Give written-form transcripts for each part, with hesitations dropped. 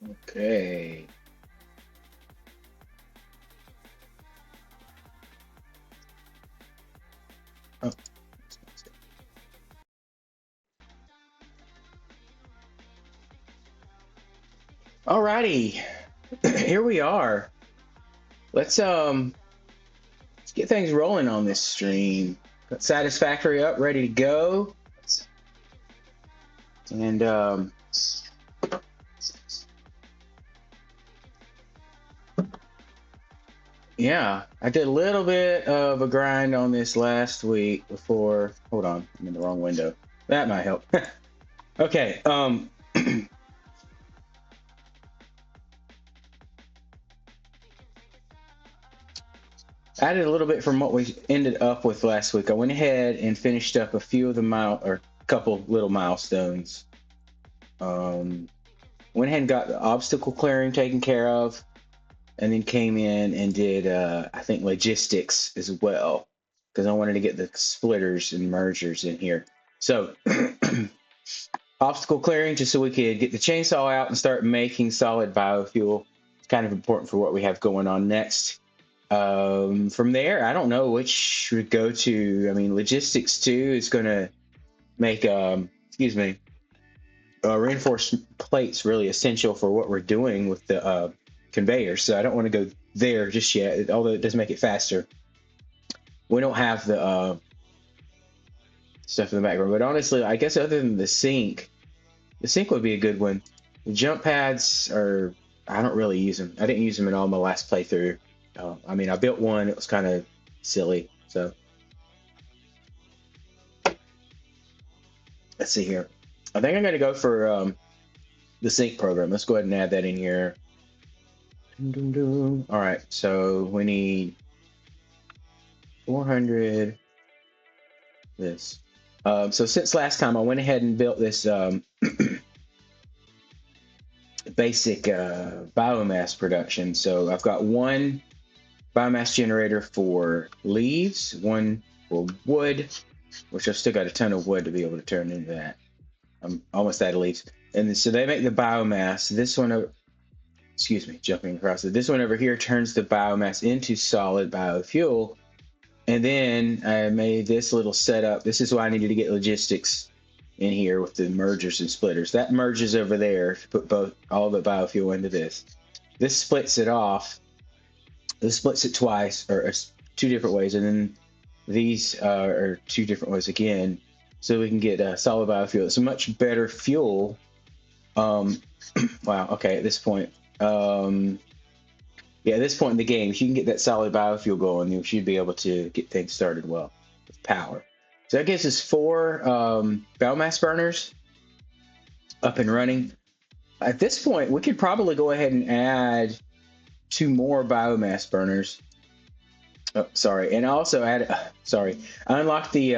Okay. Oh. Alrighty. Here we are. Let's get things rolling on this stream. Got Satisfactory up, ready to go. And yeah, I did a little bit of a grind on this last week before. Hold on, I'm in the wrong window. That might help. Okay. Added a little bit from what we ended up with last week. I went ahead and finished up a few of the or couple little milestones. Went ahead and got the obstacle clearing taken care of, and then came in and did I think logistics as well, because I wanted to get the splitters and mergers in here. So obstacle clearing just so we could get the chainsaw out and start making solid biofuel. It's kind of important for what we have going on next. From there, I don't know which would go to. I mean, logistics 2 is going to make reinforced plates really essential for what we're doing with the conveyor. So I don't want to go there just yet, although it does make it faster. We don't have the stuff in the background, but honestly, I guess other than the sink would be a good one. The jump pads I don't really use them. I didn't use them in all my last playthrough. I mean, I built one. It was kind of silly. So let's see here. I think I'm going to go for the sync program. Let's go ahead and add that in here. All right. So we need 400. This. So since last time, I went ahead and built this basic biomass production. So I've got one biomass generator for leaves, one for wood, which I've still got a ton of wood to be able to turn into that. I'm almost out of leaves. And then, so they make the biomass. This one, excuse me, jumping across it. This one over here turns the biomass into solid biofuel. And then I made this little setup. This is why I needed to get logistics in here with the mergers and splitters. That merges over there to put all the biofuel into this. This splits it off. This splits it twice, or two different ways, and then these are two different ways again, so we can get solid biofuel. It's a much better fuel. Wow. Okay. At this point, yeah, at this point in the game, if you can get that solid biofuel going, you should be able to get things started well with power. So that gives us 4 biomass burners up and running. At this point, we could probably go ahead and add 2 more biomass burners. Oh, sorry. And I also added, sorry, I unlocked the,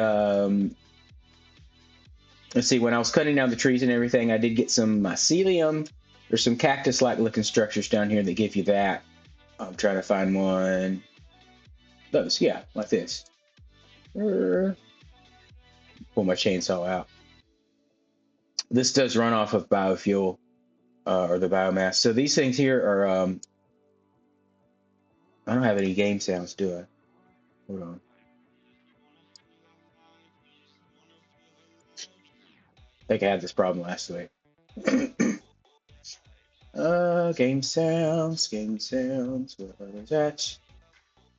let's see, when I was cutting down the trees and everything, I did get some mycelium. There's some cactus-like looking structures down here that give you that. I'm trying to find one. Those, yeah, like this. Pull my chainsaw out. This does run off of biofuel, or the biomass. So these things here are, I don't have any game sounds, do I? Hold on. I think I had this problem last week. Game sounds, what was that?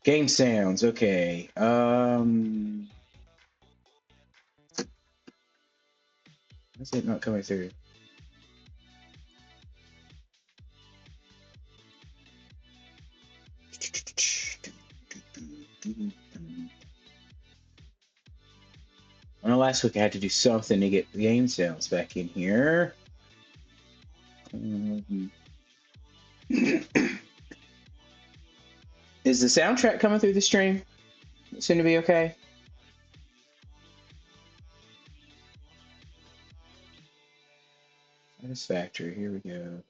Game sounds, okay. Why is it not coming through? I know last week I had to do something to get the game sounds back in here. Is the soundtrack coming through the stream? It seem to be okay. Satisfactory, here we go.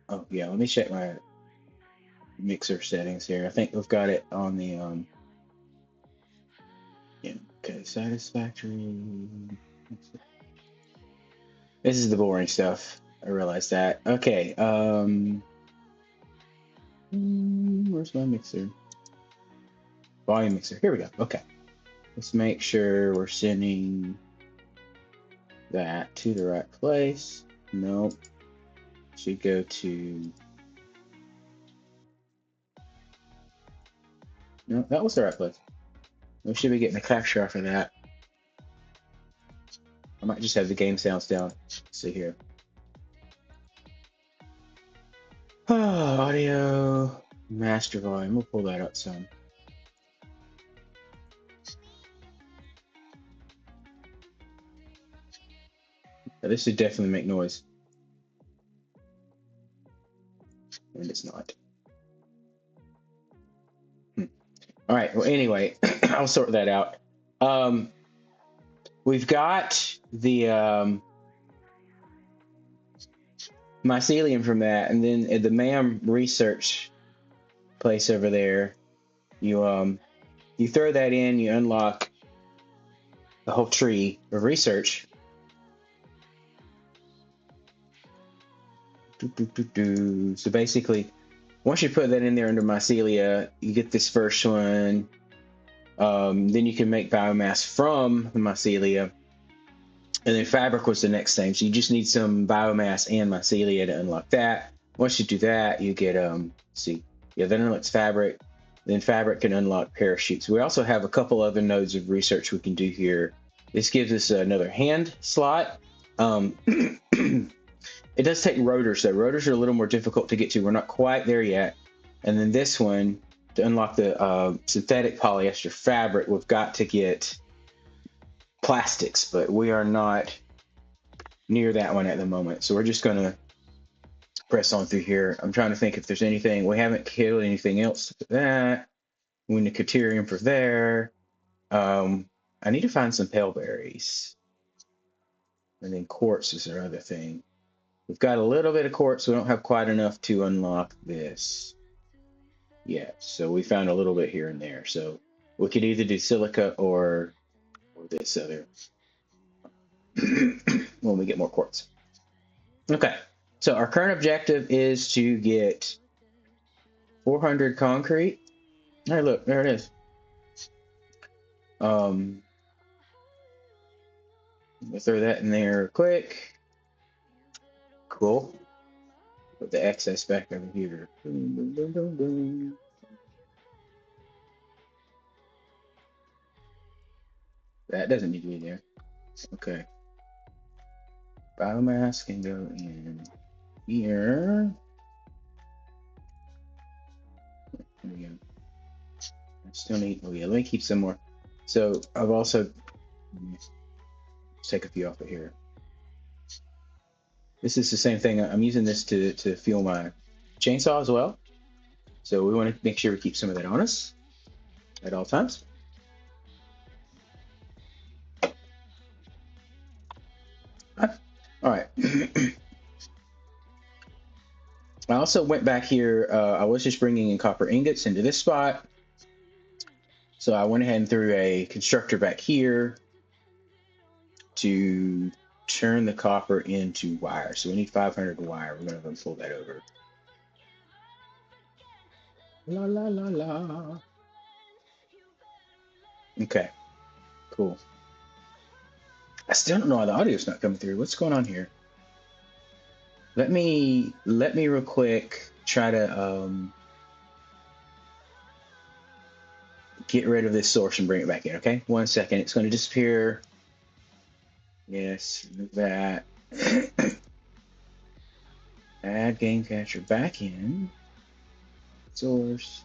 Oh yeah, let me check my mixer settings here. I think we've got it on the yeah, okay, satisfactory. This is the boring stuff. I realize that. Okay, where's my mixer? Volume mixer. Here we go. Okay. Let's make sure we're sending that to the right place. Nope. Should go to. No, that was the right place. We should be getting a capture off of that. I might just have the game sounds down. Let's see here. Audio master volume. We'll pull that up some. Now, this should definitely make noise. And it's not. All right. Well, anyway, I'll sort that out. We've got the mycelium from that, and then at the MAM research place over there, you throw that in, you unlock the whole tree of research. So basically, once you put that in there under mycelia, you get this first one. Then you can make biomass from the mycelia. And then fabric was the next thing. So you just need some biomass and mycelia to unlock that. Once you do that, you get, then unlocks fabric. Then fabric can unlock parachutes. We also have a couple other nodes of research we can do here. This gives us another hand slot. It does take rotors, though. Rotors are a little more difficult to get to. We're not quite there yet. And then this one, to unlock the synthetic polyester fabric, we've got to get plastics, but we are not near that one at the moment. So we're just going to press on through here. I'm trying to think if there's anything. We haven't killed anything else for that. We need Caterium for there. I need to find some pale berries. And then quartz is our other thing. We've got a little bit of quartz. We don't have quite enough to unlock this yet. So we found a little bit here and there. So we could either do silica or this other when we get more quartz. Okay. So our current objective is to get 400 concrete. Hey, look, there it is. We'll throw that in there quick. Cool. Put the excess back over here. Boom, boom, boom, boom, boom. That doesn't need to be there. Okay. Biomass can go in here. There we go. I still need, oh yeah, let me keep some more. So I've also, let's take a few off of here. This is the same thing. I'm using this to fuel my chainsaw as well. So we want to make sure we keep some of that on us at all times. All right. I also went back here. I was just bringing in copper ingots into this spot. So I went ahead and threw a constructor back here to turn the copper into wire. So we need 500 wire. We're going to pull that over. La, la, la, la. Okay, cool. I still don't know why the audio's not coming through. What's going on here? Let me real quick try to get rid of this source and bring it back in, okay? 1 second. It's going to disappear. Yes, remove that. Add game catcher back in. Source.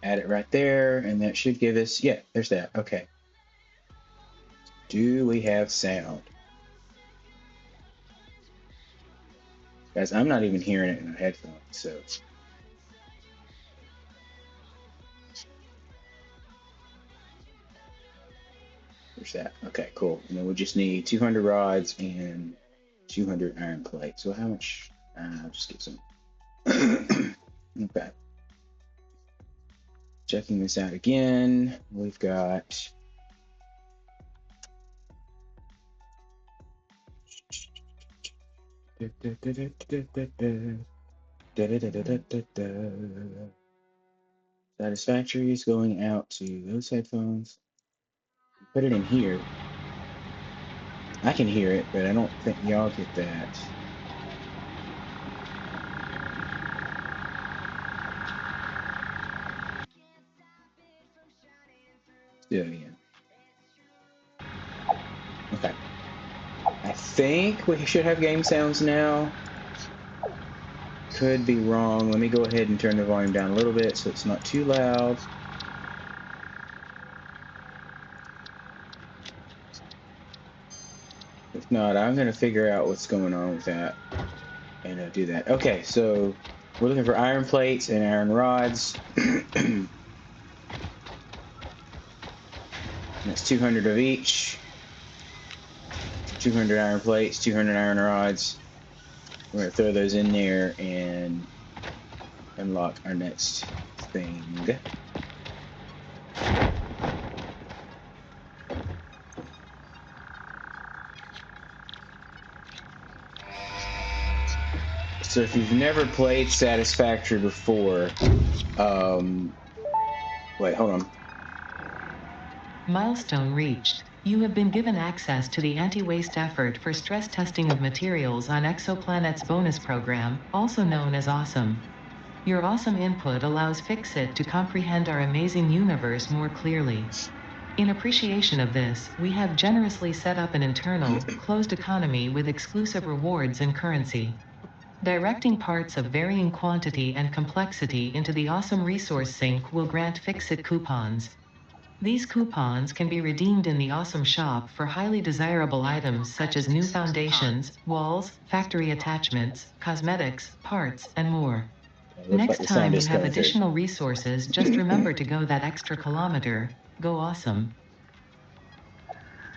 Add it right there, and that should give us, yeah, there's that. Okay. Do we have sound? Guys, I'm not even hearing it in my headphones, so. There's that. Okay, cool. And then we just need 200 rods and 200 iron plates. So how much? I'll just get some. Okay. Checking this out again. We've got Satisfactory is going out to those headphones. Put it in here. I can hear it, but I don't think y'all get that. Do it again. Okay. I think we should have game sounds now. Could be wrong. Let me go ahead and turn the volume down a little bit so it's not too loud. If not, I'm going to figure out what's going on with that and do that. Okay, so we're looking for iron plates and iron rods. That's 200 of each. 200 iron plates, 200 iron rods. We're going to throw those in there and unlock our next thing. So if you've never played Satisfactory before, wait, hold on. Milestone reached. You have been given access to the anti-waste effort for stress testing of materials on Exoplanet's bonus program, also known as Awesome. Your awesome input allows Fixit to comprehend our amazing universe more clearly. In appreciation of this, we have generously set up an internal, closed economy with exclusive rewards and currency. Directing parts of varying quantity and complexity into the Awesome Resource Sink will grant Fixit coupons. These coupons can be redeemed in the Awesome Shop for highly desirable items such as new foundations, walls, factory attachments, cosmetics, parts, and more. Next time you have additional resources, just remember to go that extra kilometer. Go awesome.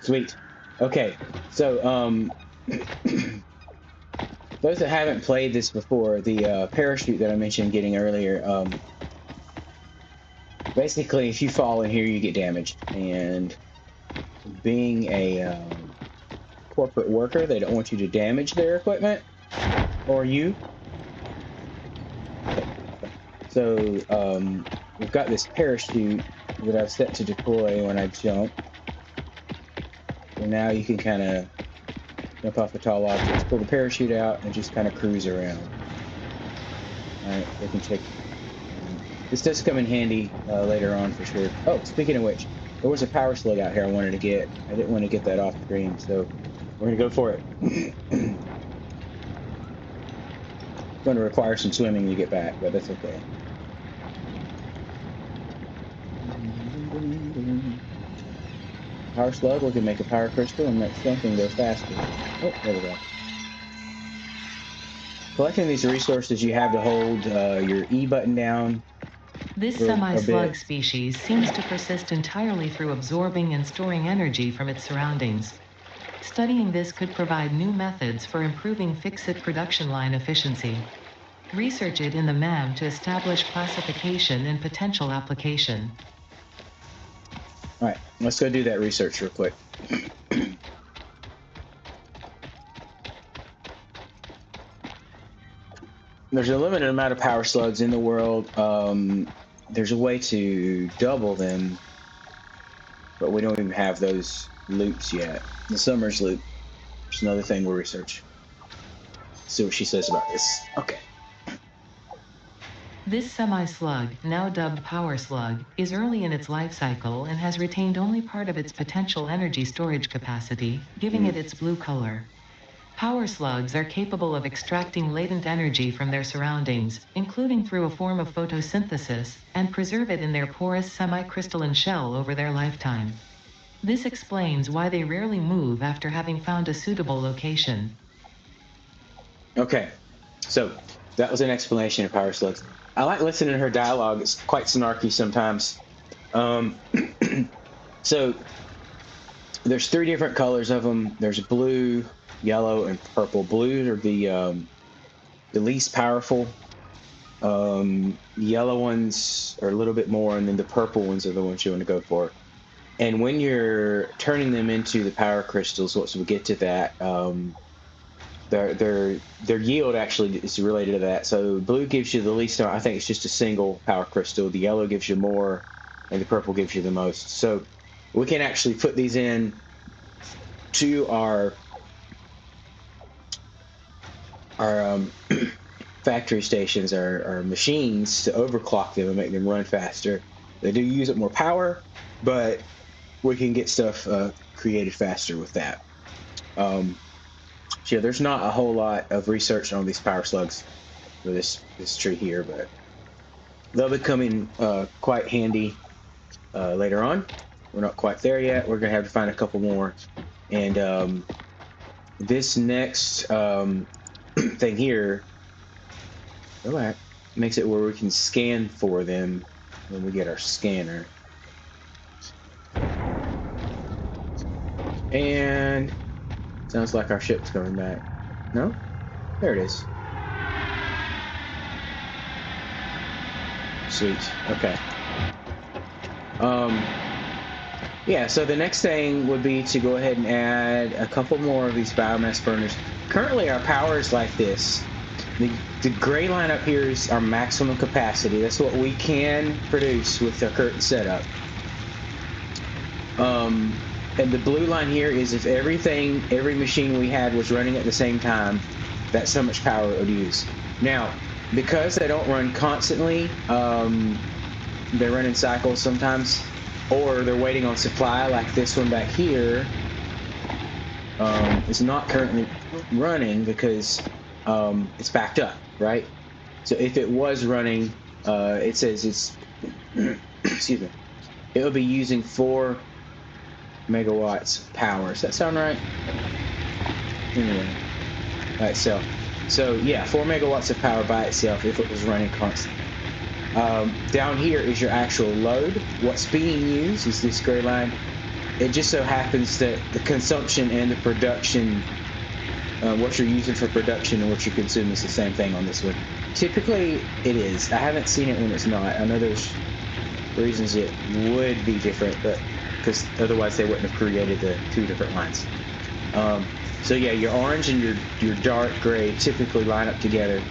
Sweet. Okay, so those that haven't played this before, the parachute that I mentioned getting earlier, basically if you fall in here you get damaged, and being a corporate worker, they don't want you to damage their equipment or you. So we've got this parachute that I've set to deploy when I jump, and now you can kind of jump off the tall objects, pull the parachute out, and just kind of cruise around. All right, they can check. This does come in handy later on for sure. Oh, speaking of which, there was a power slug out here I wanted to get. I didn't want to get that off screen, so we're gonna go for it. It's going to require some swimming to get back, but that's okay. Power slug, we can make a power crystal and make something go faster. Oh, there we go. Collecting these resources, you have to hold your E button down. This semi-slug species seems to persist entirely through absorbing and storing energy from its surroundings. Studying this could provide new methods for improving Fixit production line efficiency. Research it in the MAM to establish classification and potential application. All right, let's go do that research real quick. There's a limited amount of power slugs in the world. There's a way to double them, but we don't even have those loops yet. The summer's loop. It's another thing we'll research. See what she says about this. Okay. This semi-slug, now dubbed Power Slug, is early in its life cycle and has retained only part of its potential energy storage capacity, giving it its blue color. Power slugs are capable of extracting latent energy from their surroundings, including through a form of photosynthesis, and preserve it in their porous semi-crystalline shell over their lifetime. This explains why they rarely move after having found a suitable location. Okay, so that was an explanation of power slugs. I like listening to her dialogue. It's quite snarky sometimes. So there's 3 different colors of them. There's blue, yellow, and purple. Blue are the least powerful. Yellow ones are a little bit more, and then the purple ones are the ones you want to go for. And when you're turning them into the power crystals, once we get to that, their yield actually is related to that. So blue gives you the least amount. I think it's just a single power crystal. The yellow gives you more, and the purple gives you the most. So we can actually put these in to our factory stations, our machines, to overclock them and make them run faster. They do use up more power, but we can get stuff created faster with that. So yeah, there's not a whole lot of research on these power slugs for this tree here, but they'll be coming quite handy later on. We're not quite there yet. We're gonna have to find a couple more, and this next thing here, makes it where we can scan for them when we get our scanner. And sounds like our ship's coming back. No? There it is. Sweet. Okay. Yeah, so the next thing would be to go ahead and add a couple more of these biomass burners. Currently our power is like this. The gray line up here is our maximum capacity. That's what we can produce with our current setup. And the blue line here is if every machine we had was running at the same time, that's how much power it would use. Now, because they don't run constantly, they run in cycles sometimes, or they're waiting on supply, like this one back here is not currently running because it's backed up, right? So if it was running, it says it's, excuse me, it would be using 4 megawatts of power. Does that sound right? Anyway, by itself. So yeah, 4 megawatts of power by itself if it was running constantly. Down here is your actual load. What's being used is this gray line. It just so happens that the consumption and the production, what you're using for production and what you consume is the same thing on this one. Typically it is. I haven't seen it when it's not. I know there's reasons it would be different, but because otherwise they wouldn't have created the 2 different lines. So yeah, your orange and your dark gray typically line up together.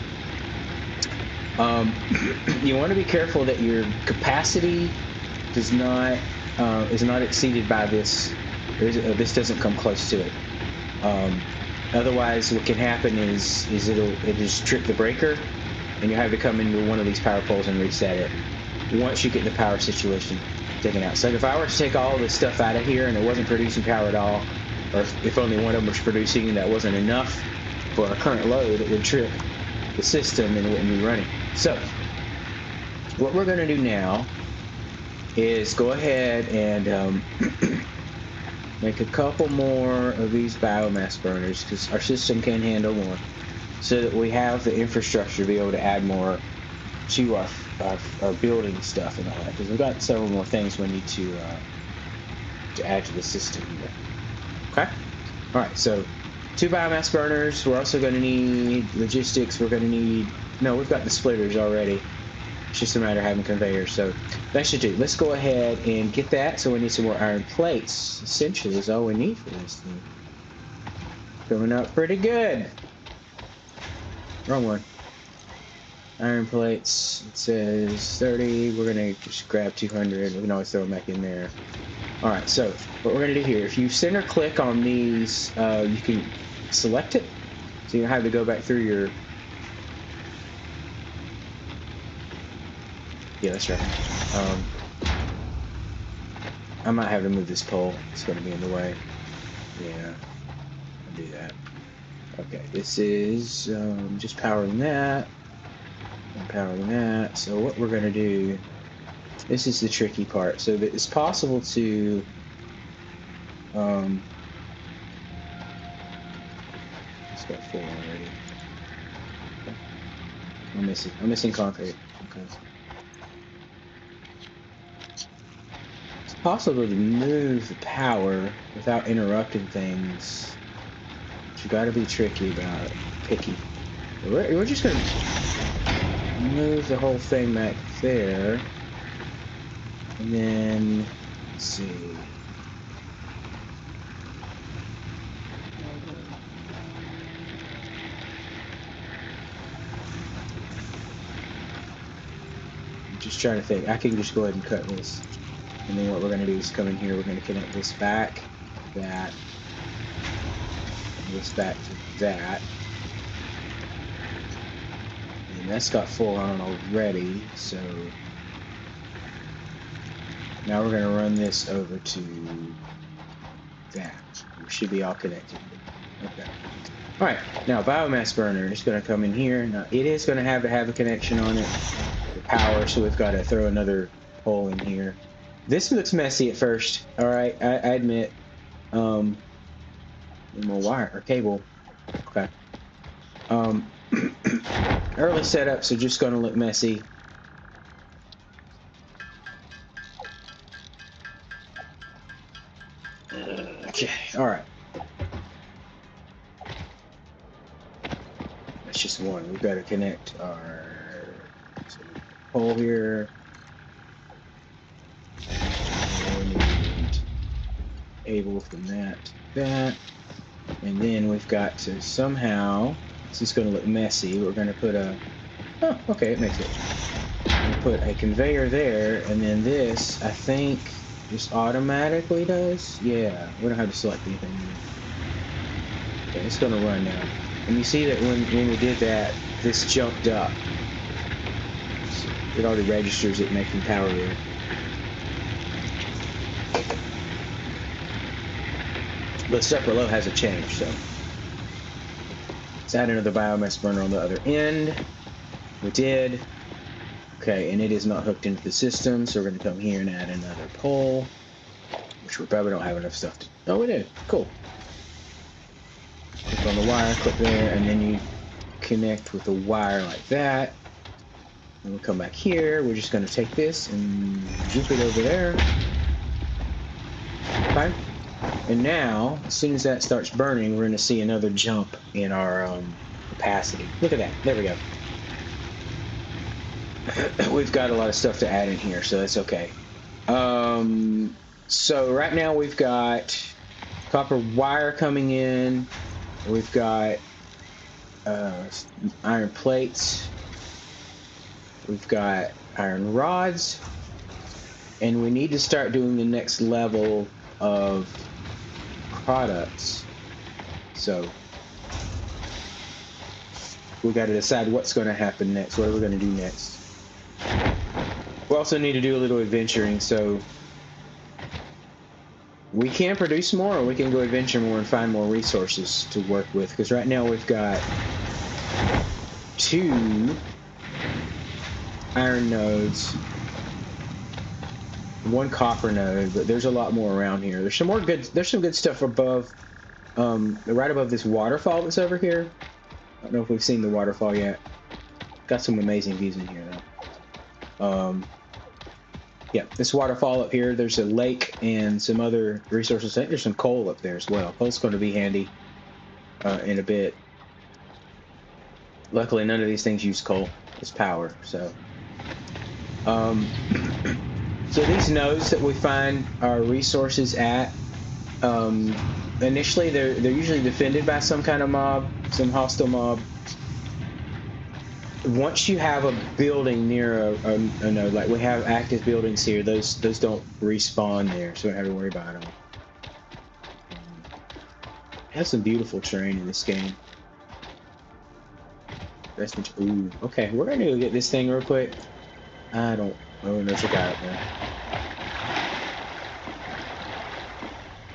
You want to be careful that your capacity is not exceeded by this. This doesn't come close to it. Otherwise, what can happen is it'll just trip the breaker, and you have to come into one of these power poles and reset it once you get the power situation taken out. So if I were to take all this stuff out of here and it wasn't producing power at all, or if only one of them was producing and that wasn't enough for our current load, it would trip the system and it wouldn't be running. So what we're going to do now is go ahead and make a couple more of these biomass burners because our system can handle more, so that we have the infrastructure to be able to add more to our building stuff and all that, because we've got several more things we need to add to the system here. Okay? All right, so 2 biomass burners. We're also going to need logistics. We're going to need... No, we've got the splitters already. It's just a matter of having conveyors, so that should do. Let's go ahead and get that. So we need some more iron plates, essentially, is all we need for this thing. Coming up pretty good. Wrong one. Iron plates, it says 30. We're going to just grab 200. We can always throw them back in there. All right, so what we're going to do here, if you center click on these, you can select it. So you don't have to go back through your... Yeah, that's right. I might have to move this pole. It's going to be in the way. Yeah, I'll do that. Okay, this is just powering that. And powering that. So what we're going to do... This is the tricky part. So that it's possible to... It's got 4 already. Okay. I'm missing concrete. Okay. possible to move the power without interrupting things. But you got to be tricky about it, picky. We're just gonna move the whole thing back there, and then let's see. I'm just trying to think. I can just go ahead and cut this. And then what we're going to do is come in here, we're going to connect this back, that, and this back to that. And that's got full on already, so now we're going to run this over to that. We should be all connected. Okay. All right, now biomass burner is going to come in here. Now it is going to have a connection on it, the power, so we've got to throw another hole in here. This looks messy at first. All right, I admit. More wire or cable. Okay. Early setups are just going to look messy. Okay. All right. That's just one. We've got to connect our pole here. And cable from that to that. And then we've got to somehow, this is going to look messy, we're going to put a, oh, okay, it makes it. We'll put a conveyor there, and then this, I think, just automatically does? Yeah, we don't have to select anything here. Okay, it's going to run now. And you see that when we did that, this jumped up. So it already registers it making power there. But stuff below hasn't changed, so. Let's add another biomass burner on the other end. We did. Okay, and it is not hooked into the system, so we're going to come here and add another pole, which we probably don't have enough stuff to. Oh, we do. Cool. Click on the wire, click there, and then you connect with the wire like that. And we'll come back here. We're just going to take this and jump it over there. Okay. And now, as soon as that starts burning, we're going to see another jump in our capacity. Look at that. There we go. We've got a lot of stuff to add in here, so that's okay. So right now we've got copper wire coming in. We've got iron plates. We've got iron rods. And we need to start doing the next level of products. So we've got to decide what's going to happen next. What are we going to do next? We also need to do a little adventuring, so we can produce more, or we can go adventure more and find more resources to work with, because right now we've got 2 iron nodes, 1 copper node, but there's a lot more around here. There's some good stuff above, right above this waterfall that's over here. I don't know if we've seen the waterfall yet. Got some amazing views in here though. Yeah, this waterfall up here, there's a lake and some other resources. I think there's some coal up there as well. Coal's going to be handy in a bit. Luckily, none of these things use coal as power, so. So these nodes that we find our resources at, initially they're usually defended by some kind of mob, some hostile mob. Once you have a building near a node, like we have active buildings here, those don't respawn there, so we don't have to worry about them. Have some beautiful terrain in this game. Ooh, okay, we're gonna go get this thing real quick. I don't know, there's a guy up there.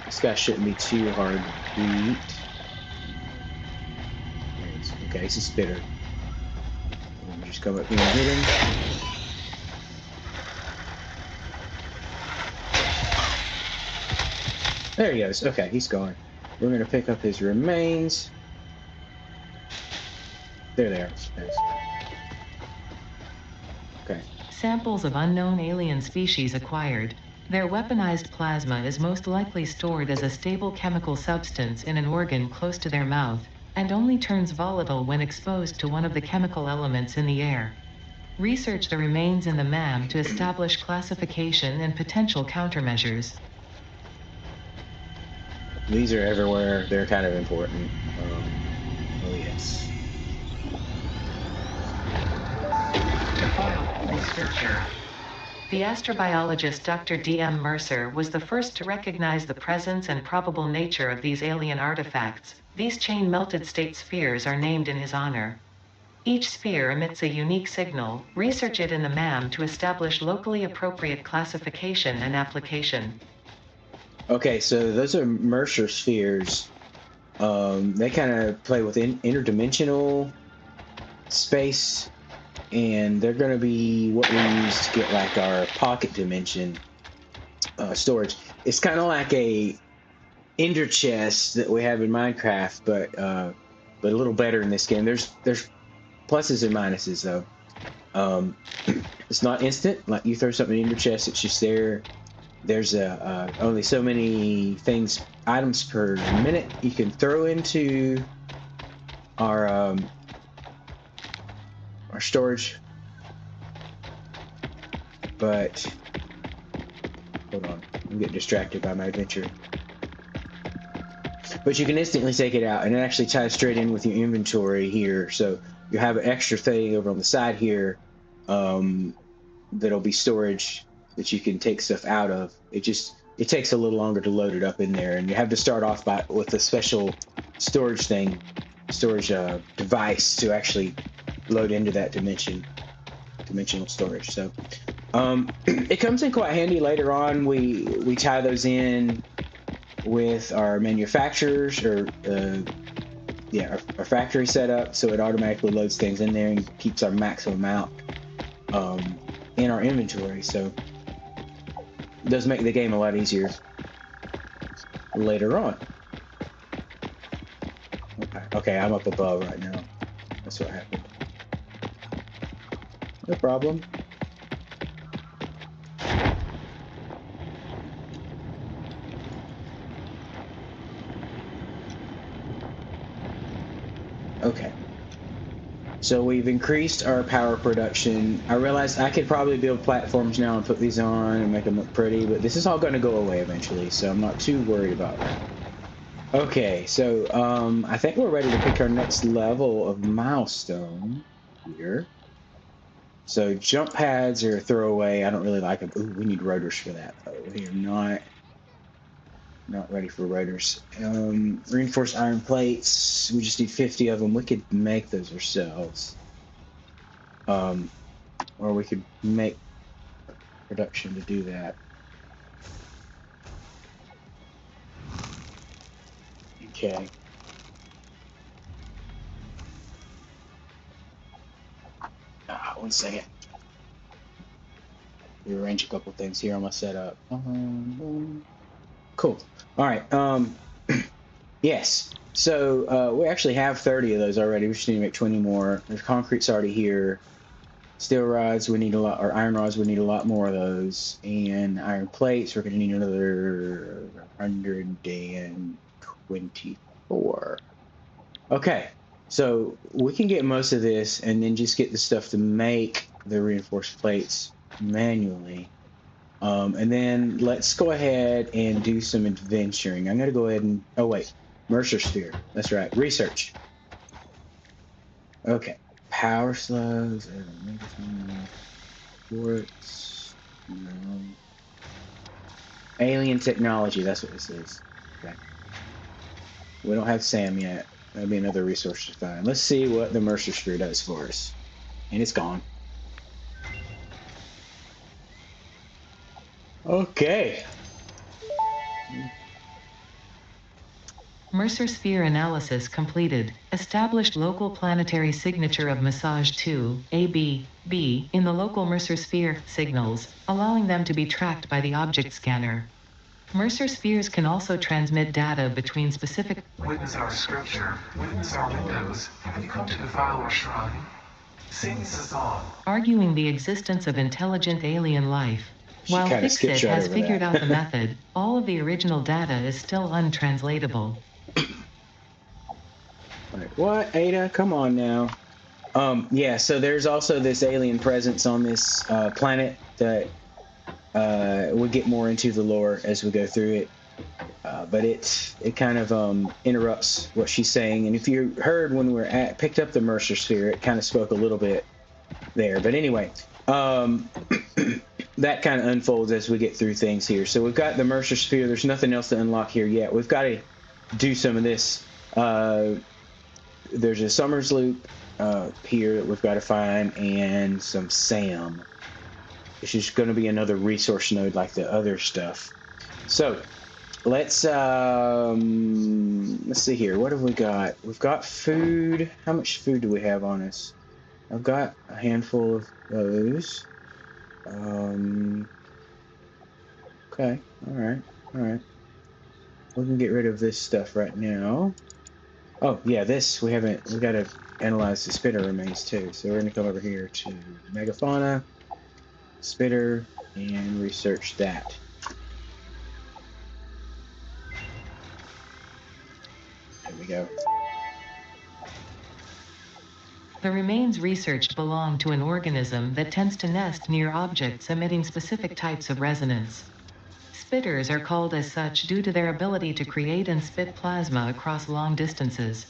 This guy shouldn't be too hard to beat. Okay, he's a spitter. Just come up here and hit him. There he goes. Okay, he's gone. We're going to pick up his remains. There they are. Okay. Samples of unknown alien species acquired. Their weaponized plasma is most likely stored as a stable chemical substance in an organ close to their mouth, and only turns volatile when exposed to one of the chemical elements in the air. Research the remains in the MAM to establish classification and potential countermeasures. These are everywhere. They're kind of important. Oh, yes. File descriptor. The astrobiologist Dr. D.M. Mercer was the first to recognize the presence and probable nature of these alien artifacts. These chain-melted state spheres are named in his honor. Each sphere emits a unique signal. Research it in the MAM to establish locally appropriate classification and application. Okay, so those are Mercer spheres. They kind of play with interdimensional space, and they're going to be what we use to get like our pocket dimension storage. It's kind of like a ender chest that we have in Minecraft, but a little better in this game. There's pluses and minuses though. It's not instant. Like you throw something in your chest, it's just there. There's only so many items per minute you can throw into our storage. But hold on, I'm getting distracted by my adventure. But you can instantly take it out, and it actually ties straight in with your inventory here. So you have an extra thing over on the side here that'll be storage that you can take stuff out of. It takes a little longer to load it up in there, and you have to start off with a special storage device to actually load into that dimensional storage. So it comes in quite handy later on. We tie those in with our manufacturers or our factory setup, so it automatically loads things in there and keeps our maximum amount in our inventory. So it does make the game a lot easier later on. Okay, I'm up above right now. That's what happened. No problem. Okay. So we've increased our power production. I realized I could probably build platforms now and put these on and make them look pretty, but this is all going to go away eventually, so I'm not too worried about that. Okay, so I think we're ready to pick our next level of milestone here. So jump pads are a throwaway. I don't really like them. Ooh, we need rotors for that, though. We are not ready for rotors. Reinforced iron plates. We just need 50 of them. We could make those ourselves. Or we could make production to do that. Okay. One second. Rearrange a couple things here on my setup. Cool. All right. Yes. So we actually have 30 of those already. We just need to make 20 more. There's concrete's already here. Steel rods, we need a lot, or iron rods, we need a lot more of those. And iron plates, we're going to need another 124. Okay. So we can get most of this and then just get the stuff to make the reinforced plates manually. And then let's go ahead and do some adventuring. I'm going to go ahead and, oh wait, Mercer sphere. That's right, research. Okay, power slugs, quartz, no. Alien technology, that's what this is. Okay. We don't have Sam yet. That'll be another resource to find. Let's see what the Mercer sphere does for us. And it's gone. Okay. Mercer sphere analysis completed. Established local planetary signature of massage 2, AB, B, in the local Mercer sphere signals, allowing them to be tracked by the object scanner. Mercer spheres can also transmit data between specific. Witness our scripture. Witness our windows. Have you come to defile our shrine? Sing us a song. Arguing the existence of intelligent alien life. She While kind of skips Fixit right has over figured that. out the method, all of the original data is still untranslatable. Like, what, Ada? Come on now. Yeah, so there's also this alien presence on this planet that we'll get more into the lore as we go through it. But it kind of interrupts what she's saying. And if you heard when we were picked up the Mercer sphere, it kind of spoke a little bit there. But anyway, that kind of unfolds as we get through things here. So we've got the Mercer sphere. There's nothing else to unlock here yet. We've got to do some of this. There's a Summers loop here that we've got to find, and some SAM. It's just going to be another resource node like the other stuff. So let's see here. What have we got? We've got food. How much food do we have on us? I've got a handful of those. Okay. All right. We can get rid of this stuff right now. Oh yeah, this we got to analyze the spitter remains too. So we're gonna come over here to megafauna, spitter, and research that. There we go. The remains researched belong to an organism that tends to nest near objects emitting specific types of resonance. Spitters are called as such due to their ability to create and spit plasma across long distances.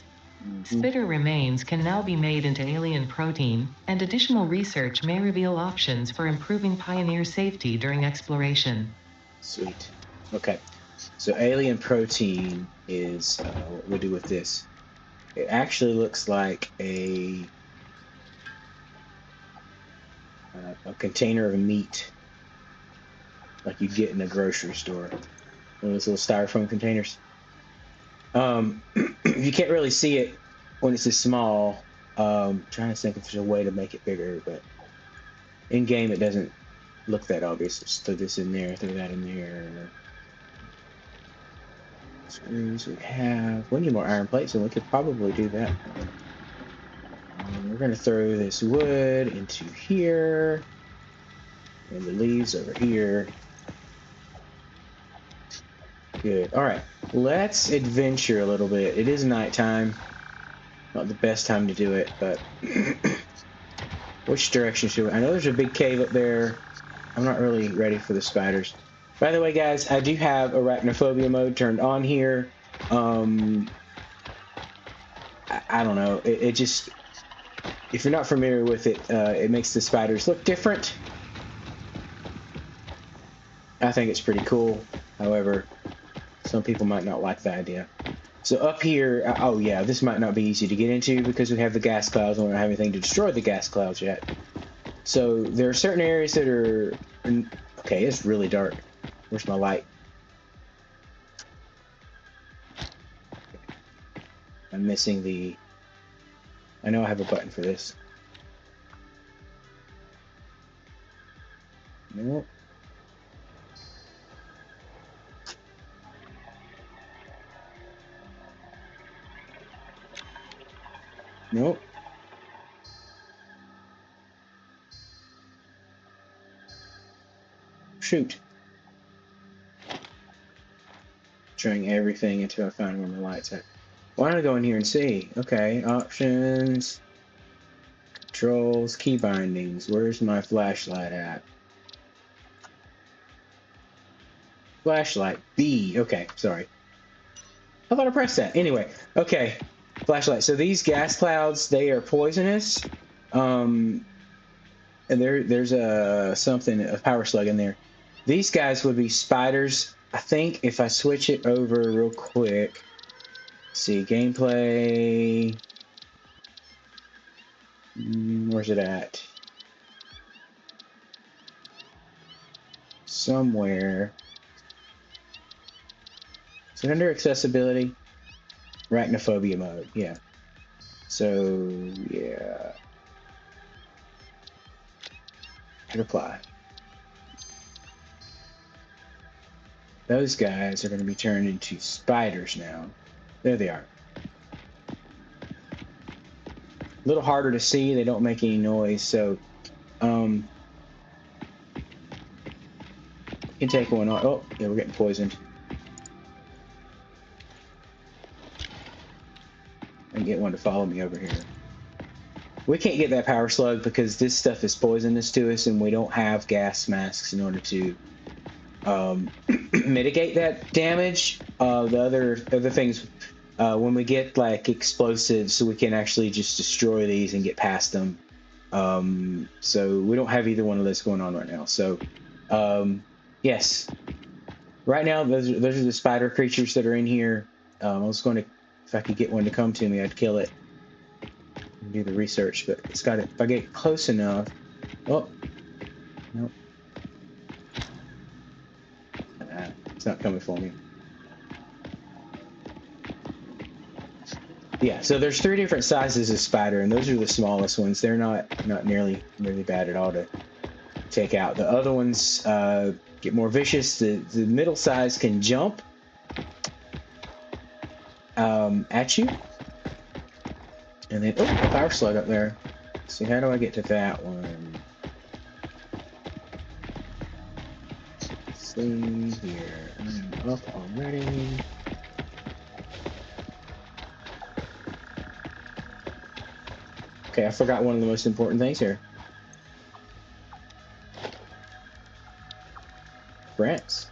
Spitter remains can now be made into alien protein, and additional research may reveal options for improving Pioneer safety during exploration. Sweet. Okay. So alien protein is what we do with this. It actually looks like a container of meat, like you get in a grocery store. One of those little styrofoam containers. You can't really see it when it's this small. Trying to think if there's a way to make it bigger, but in game it doesn't look that obvious. Just throw this in there, throw that in there. Screws we have. We need more iron plates, and we could probably do that. We're going to throw this wood into here, and the leaves over here. Good. All right, let's adventure a little bit. It is nighttime. Not the best time to do it, but which direction should we? I know there's a big cave up there. I'm not really ready for the spiders. By the way, guys, I do have arachnophobia mode turned on here. I don't know. It just, if you're not familiar with it, it makes the spiders look different. I think it's pretty cool. However, some people might not like the idea. So up here, oh yeah, this might not be easy to get into because we have the gas clouds and we don't have anything to destroy the gas clouds yet. So there are certain areas that are, okay, it's really dark. Where's my light? I'm missing the, I know I have a button for this. Nope. Nope. Shoot. Trying everything until I find where my light's at. Why don't I go in here and see? Okay, options, controls, key bindings. Where's my flashlight at? Flashlight, B. Okay, sorry. I thought I pressed that. Anyway, okay. Flashlight. So these gas clouds, they are poisonous. And there's a power slug in there. These guys would be spiders. I think if I switch it over real quick, see gameplay. Where's it at? Somewhere. Is it under accessibility? Arachnophobia mode, yeah. So, yeah. Hit apply. Those guys are going to be turned into spiders now. There they are. A little harder to see. They don't make any noise, so Can take one on. Oh, yeah, we're getting poisoned. I can get one to follow me over here. We can't get that power slug because this stuff is poisonous to us, and we don't have gas masks in order to mitigate that damage. The other things, when we get like explosives, so we can actually just destroy these and get past them. So we don't have either one of those going on right now. So yes, right now those are the spider creatures that are in here. I was going to, if I could get one to come to me, I'd kill it and do the research, but it's got it. If I get close enough, oh, nope. It's not coming for me. Yeah, so there's 3 different sizes of spider, and those are the smallest ones. They're not nearly bad at all to take out. The other ones get more vicious. The middle size can jump at you, and then a power slug up there. So how do I get to that one? Let's see here. I'm up already. Okay, I forgot one of the most important things here. Grants.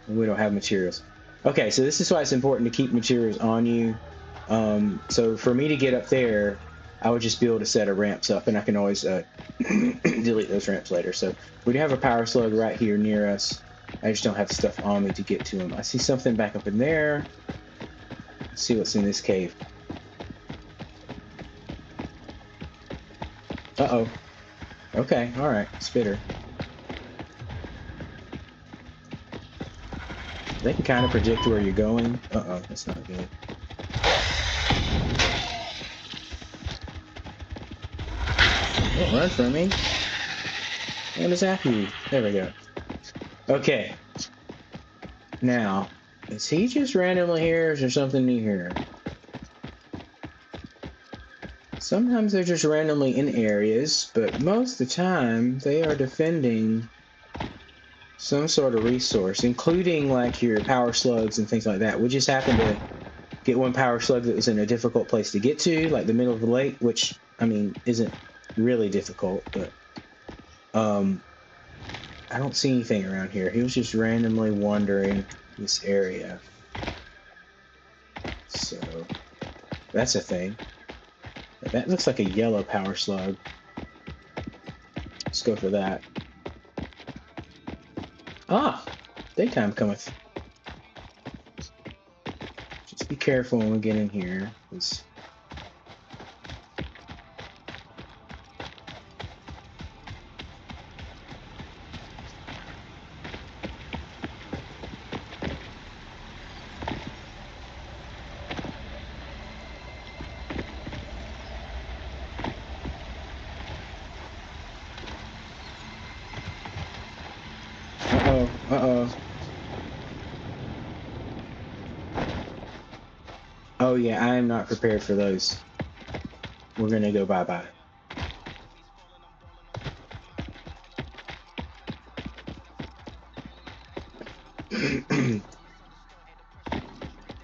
We don't have materials. Okay, so this is why it's important to keep materials on you. So for me to get up there, I would just be able to set a ramps up, and I can always delete those ramps later. So we do have a power slug right here near us. I just don't have stuff on me to get to him. I see something back up in there. Let's see what's in this cave. Uh-oh. Okay, alright. Spitter. They can kind of predict where you're going. Uh-oh, that's not good. Don't run from me. I'm gonna zap you. There we go. Okay. Now, is he just randomly here, or is there something new here? Sometimes they're just randomly in areas, but most of the time they are defending some sort of resource, including like your power slugs and things like that. We just happened to get one power slug that was in a difficult place to get to, like the middle of the lake, which, I mean, isn't really difficult, but I don't see anything around here. He was just randomly wandering this area. So that's a thing. That looks like a yellow power slug. Let's go for that. Ah, daytime cometh. Just be careful when we get in here. Oh yeah, I am not prepared for those. We're gonna go bye-bye.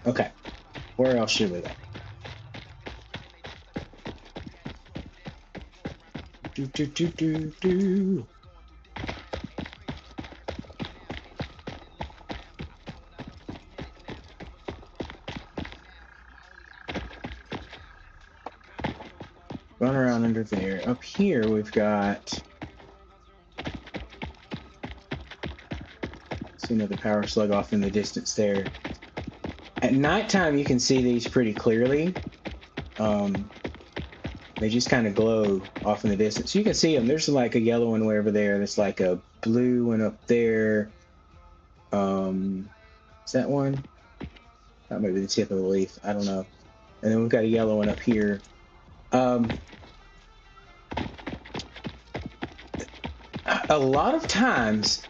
Okay, where else should we go? Do. Run around under there. Up here, we've got... see another power slug off in the distance there. At nighttime, you can see these pretty clearly. They just kind of glow off in the distance. You can see them. There's like a yellow one way over there. There's like a blue one up there. Is that one? That might be the tip of the leaf. I don't know. And then we've got a yellow one up here. A lot of times,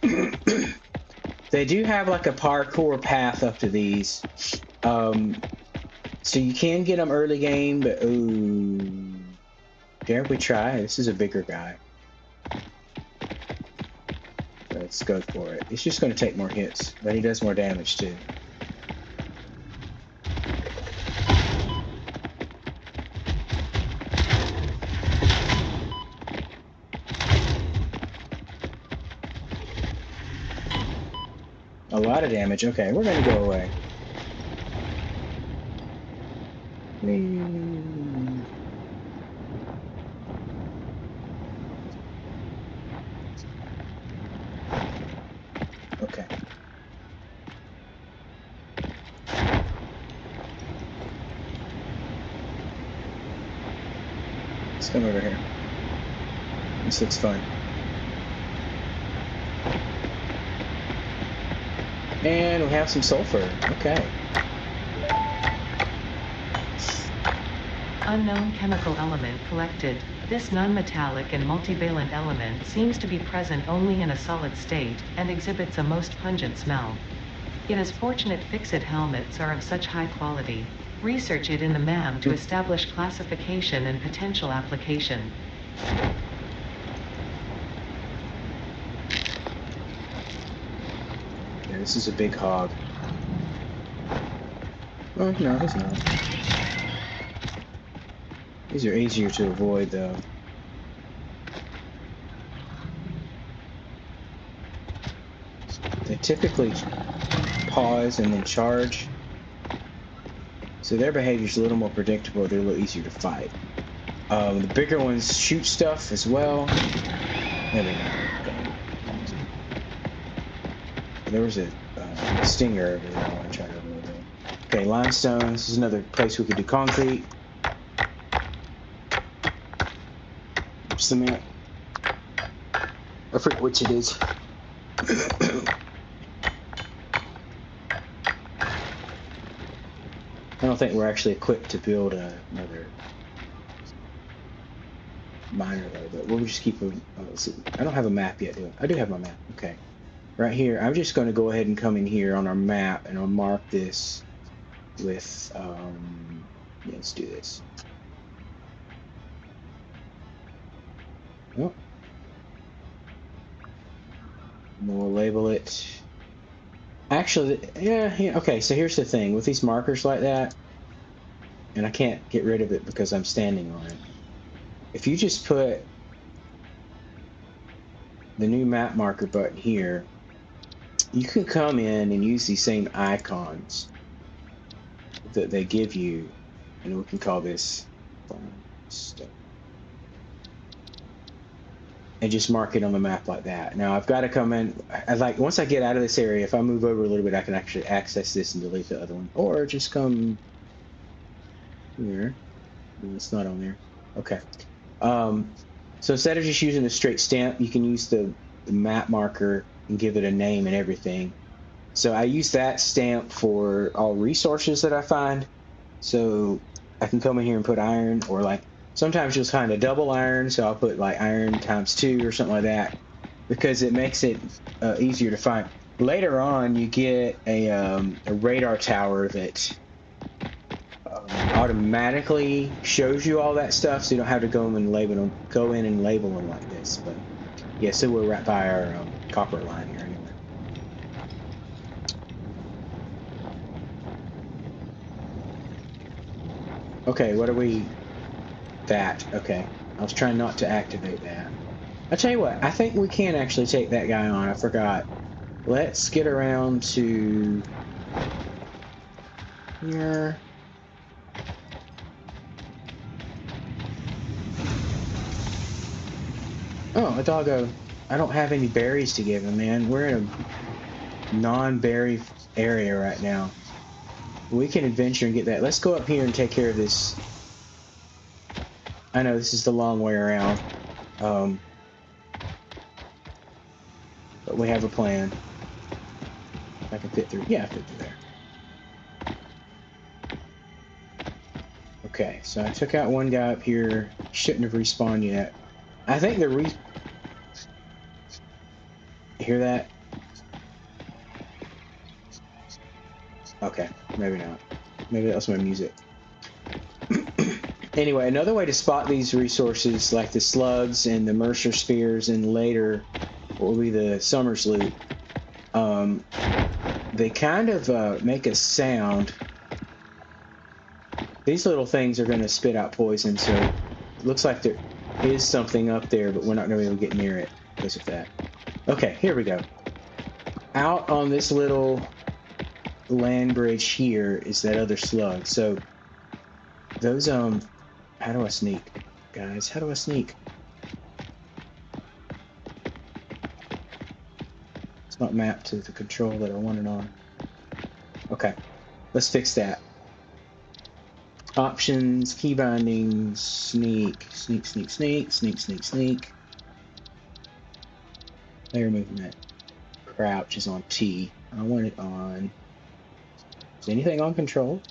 they do have like a parkour path up to these. So you can get them early game, but ooh. Dare we try? This is a bigger guy. So let's go for it. It's just going to take more hits, but he does more damage too. A lot of damage. Okay, we're going to go away. Okay. Let's come over here. This looks fun. And we have some sulfur. Okay. Unknown chemical element collected. This non-metallic and multivalent element seems to be present only in a solid state, and exhibits a most pungent smell. It is fortunate fixed helmets are of such high quality. Research it in the MAM to establish classification and potential application. Yeah, this is a big hog. Oh, no, he's not. These are easier to avoid, though. They typically pause and then charge. So their behavior is a little more predictable. They're a little easier to fight. The bigger ones shoot stuff as well. There we go. Okay. There was a stinger over there. I want to try to avoid that. Okay, limestone. This is another place we could do concrete. Cement. I forget which it is. I don't think we're actually equipped to build another miner though, but we'll just keep moving. Oh, let's see. I don't have a map yet, do I? I do have my map. Okay. Right here, I'm just going to go ahead and come in here on our map and I'll mark this with, yeah, let's do this. Oh. And then we'll label it. Actually, yeah, okay, so here's the thing. With these markers like that, and I can't get rid of it because I'm standing on it. If you just put the new map marker button here, you can come in and use these same icons that they give you, and we can call this stuff. And just mark it on the map like that. Now I've got to come in, once I get out of this area, if I move over a little bit, I can actually access this and delete the other one. Or just come here. No, it's not on there. Okay. So instead of just using a straight stamp, you can use the map marker and give it a name and everything. So I use that stamp for all resources that I find. So I can come in here and put iron, or like sometimes you'll find a double iron, so I'll put like iron ×2 or something like that, because it makes it easier to find. Later on, you get a radar tower that automatically shows you all that stuff, so you don't have to go in and label them like this. But yeah, so we're right by our copper line here anyway. Okay, what are we? That, okay. I was trying not to activate that. I'll tell you what, I think we can actually take that guy on. I forgot. Let's get around to here. Oh, a doggo. I don't have any berries to give him, man. We're in a non-berry area right now. We can adventure and get that. Let's go up here and take care of this. I know this is the long way around. But we have a plan. I can fit through. Yeah, I fit through there. Okay, so I took out one guy up here. Shouldn't have respawned yet. I think the hear that? Okay, maybe not. Maybe that was my music. Anyway, another way to spot these resources, like the slugs and the Mercer spheres, and later what will be the Summers loop, they kind of make a sound. These little things are going to spit out poison, so it looks like there is something up there, but we're not going to be able to get near it because of that. Okay, here we go. Out on this little land bridge here is that other slug. So those, how do I sneak? Guys, how do I sneak? It's not mapped to the control that I want it on. Okay, let's fix that. Options, key bindings, sneak, sneak, sneak, sneak, sneak, sneak, sneak. Player movement. Crouch is on T. I want it on. Is anything on control?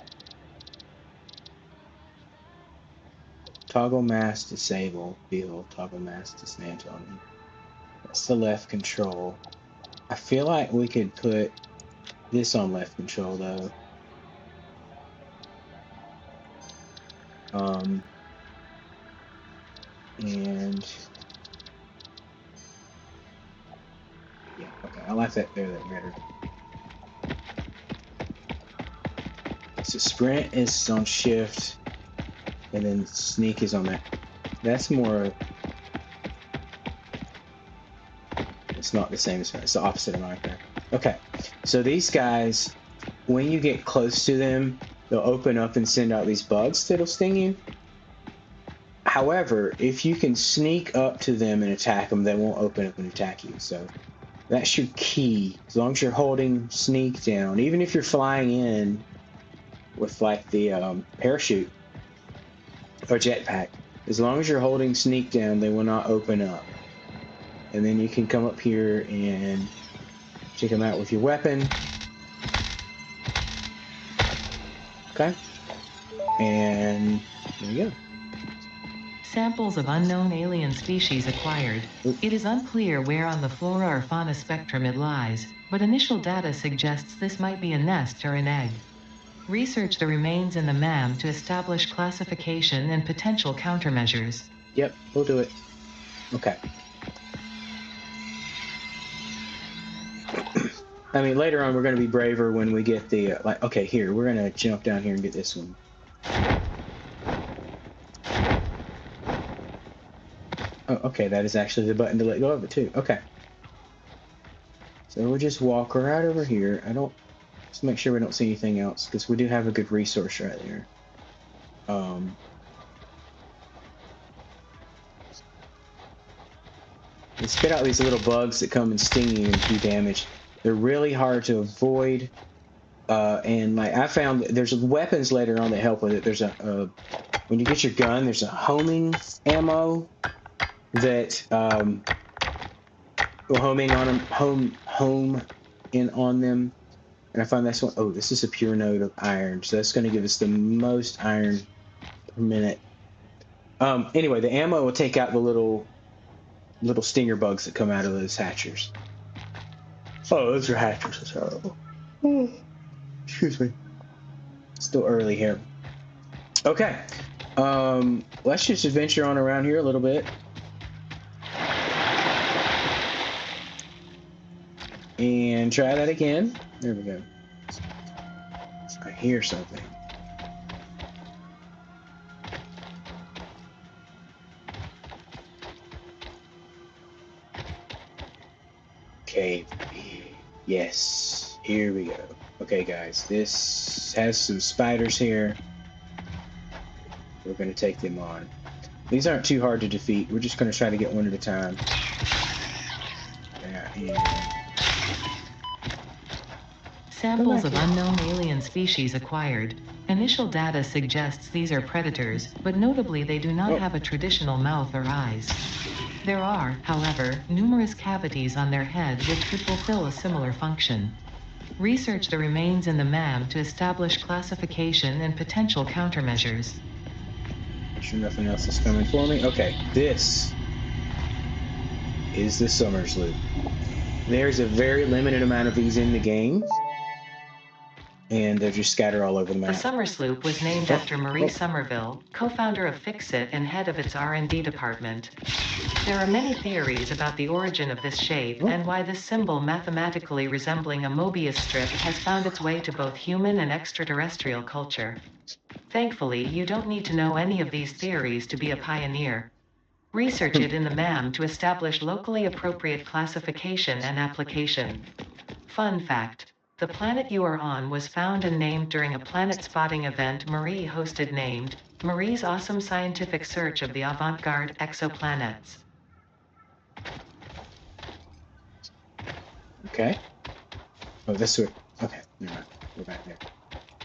Toggle mask disable. Field. Toggle mask dismantle. That's the left control. I feel like we could put this on left control though. And yeah, okay, I like that there, that better. So sprint is on shift, and then sneak is on that. That's more. It's not the same as it's the opposite of Minecraft. Okay, so these guys, when you get close to them, they'll open up and send out these bugs that'll sting you. However, if you can sneak up to them and attack them, they won't open up and attack you. So that's your key. As long as you're holding sneak down, even if you're flying in with like the parachute or jetpack, as long as you're holding sneak down, they will not open up. And then you can come up here and take them out with your weapon. Okay. And there you go. Samples of unknown alien species acquired. It is unclear where on the flora or fauna spectrum it lies, but initial data suggests this might be a nest or an egg. Research the remains in the MAM to establish classification and potential countermeasures. Yep, we'll do it. Okay. I mean, later on we're going to be braver when we get the, like, okay, here, we're going to jump down here and get this one. Oh, okay, that is actually the button to let go of it too. Okay. So we'll just walk right over here. Just make sure we don't see anything else, because we do have a good resource right there. They spit out these little bugs that come and sting you and do damage. They're really hard to avoid. And like I found, there's weapons later on that help with it. There's when you get your gun, there's a homing ammo that will home in on them. And I find that's one. Oh, this is a pure node of iron, so that's going to give us the most iron per minute. Anyway, the ammo will take out the little stinger bugs that come out of those hatchers. Oh, those are hatchers. That's horrible. Excuse me. Still early here. Okay. Let's just adventure on around here a little bit. And try that again. There we go. I hear something. Okay. Yes. Here we go. Okay, guys. This has some spiders here. We're going to take them on. These aren't too hard to defeat. We're just going to try to get one at a time. Yeah. Samples of unknown alien species acquired. Initial data suggests these are predators, but notably they do not have a traditional mouth or eyes. There are, however, numerous cavities on their head which could fulfill a similar function. Research the remains in the MAM to establish classification and potential countermeasures. Sure nothing else is coming for me. Okay, this is the Summers loop. There's a very limited amount of these in the game. and they're just scattered all over the The map. Summer Sloop was named after Marie Somerville, co-founder of Fixit and head of its R&D department. There are many theories about the origin of this shape and why this symbol mathematically resembling a Mobius strip has found its way to both human and extraterrestrial culture. Thankfully, you don't need to know any of these theories to be a pioneer. Research it in the MAM to establish locally appropriate classification and application. Fun fact. The planet you are on was found and named during a planet spotting event Marie hosted named Marie's Awesome Scientific Search of the Avant-Garde Exoplanets. Okay. Oh, this way. Okay, never mind. We're back there.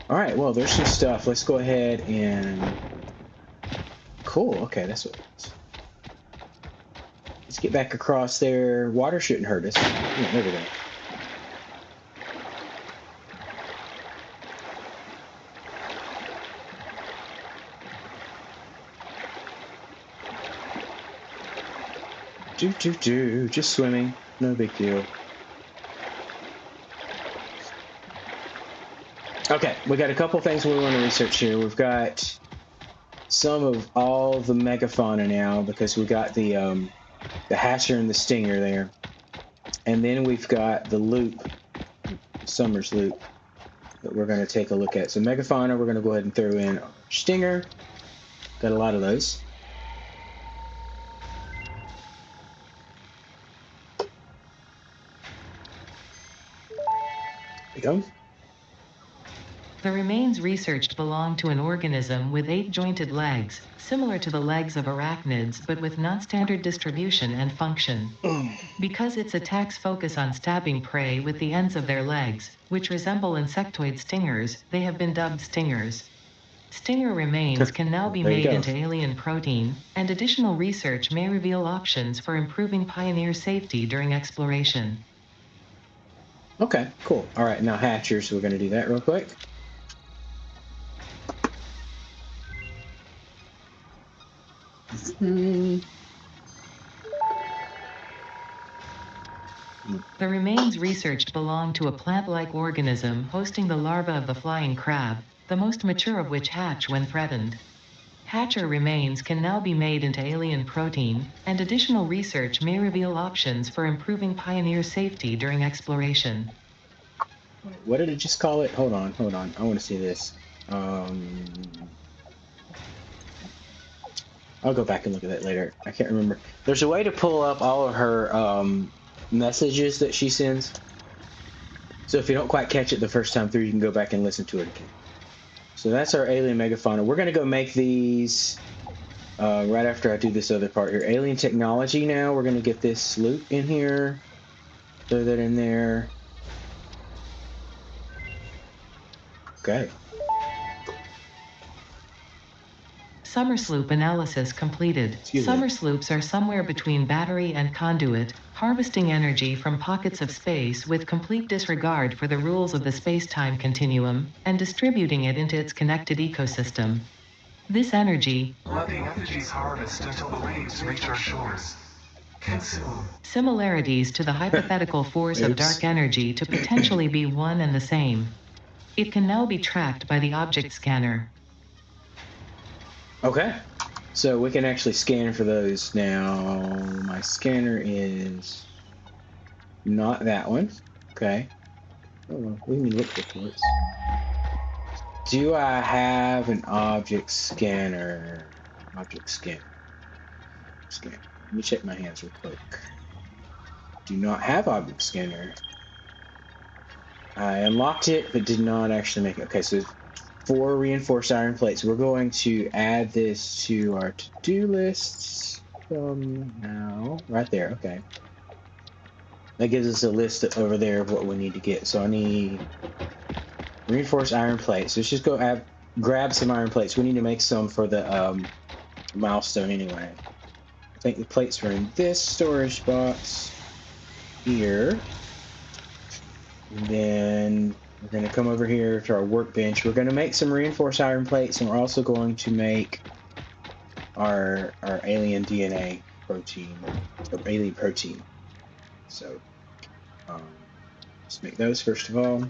All right, well, there's some stuff. Let's go ahead and... Cool, okay, that's what it is. Let's get back across there. Water shouldn't hurt us. Yeah, there we go. Just swimming. No big deal. Okay, we got a couple things we want to research here. We've got some of all the megafauna now because we got the hatcher and the stinger there, and then we've got the loop, Summer's loop, that we're going to take a look at. So megafauna, we're going to go ahead and throw in our stinger. Got a lot of those. There we go. The remains researched belong to an organism with 8 jointed legs, similar to the legs of arachnids but with non-standard distribution and function. Because its attacks focus on stabbing prey with the ends of their legs, which resemble insectoid stingers, they have been dubbed stingers. Stinger remains can now be made into alien protein, and additional research may reveal options for improving pioneer safety during exploration. Okay, cool. All right, now hatchers, we're going to do that real quick. The remains researched belong to a plant-like organism hosting the larva of the flying crab, the most mature of which hatch when threatened. Hatcher remains can now be made into alien protein, and additional research may reveal options for improving pioneer safety during exploration. What did it just call it? Hold on. I want to see this. I'll go back and look at that later. I can't remember. There's a way to pull up all of her messages that she sends. So if you don't quite catch it the first time through, you can go back and listen to it again. So that's our alien megafauna. We're going to go make these right after I do this other part here. Alien technology now. We're going to get this loop in here. Throw that in there. Okay. Summer sloop analysis completed. Summer sloops are somewhere between battery and conduit, harvesting energy from pockets of space with complete disregard for the rules of the space-time continuum, and distributing it into its connected ecosystem. This energy, Let the energies harvest until the waves reach our shores. Consume. Similarities to the hypothetical force of dark energy to potentially be one and the same. It can now be tracked by the object scanner. Okay. So we can actually scan for those now. My scanner is not that one. Okay. Oh, we can look reports. Do I have an object scanner? Object scan. Scan. Let me check my hands real quick. Do not have object scanner. I unlocked it, but did not actually make it. Okay, so 4 reinforced iron plates. We're going to add this to our to-do lists now. Right there, okay. That gives us a list over there of what we need to get. So I need reinforced iron plates. Let's just go grab some iron plates. We need to make some for the milestone anyway. I think the plates are in this storage box here. And then we're going to come over here to our workbench. We're going to make some reinforced iron plates, and we're also going to make our alien DNA protein, or alien protein. So let's make those first of all.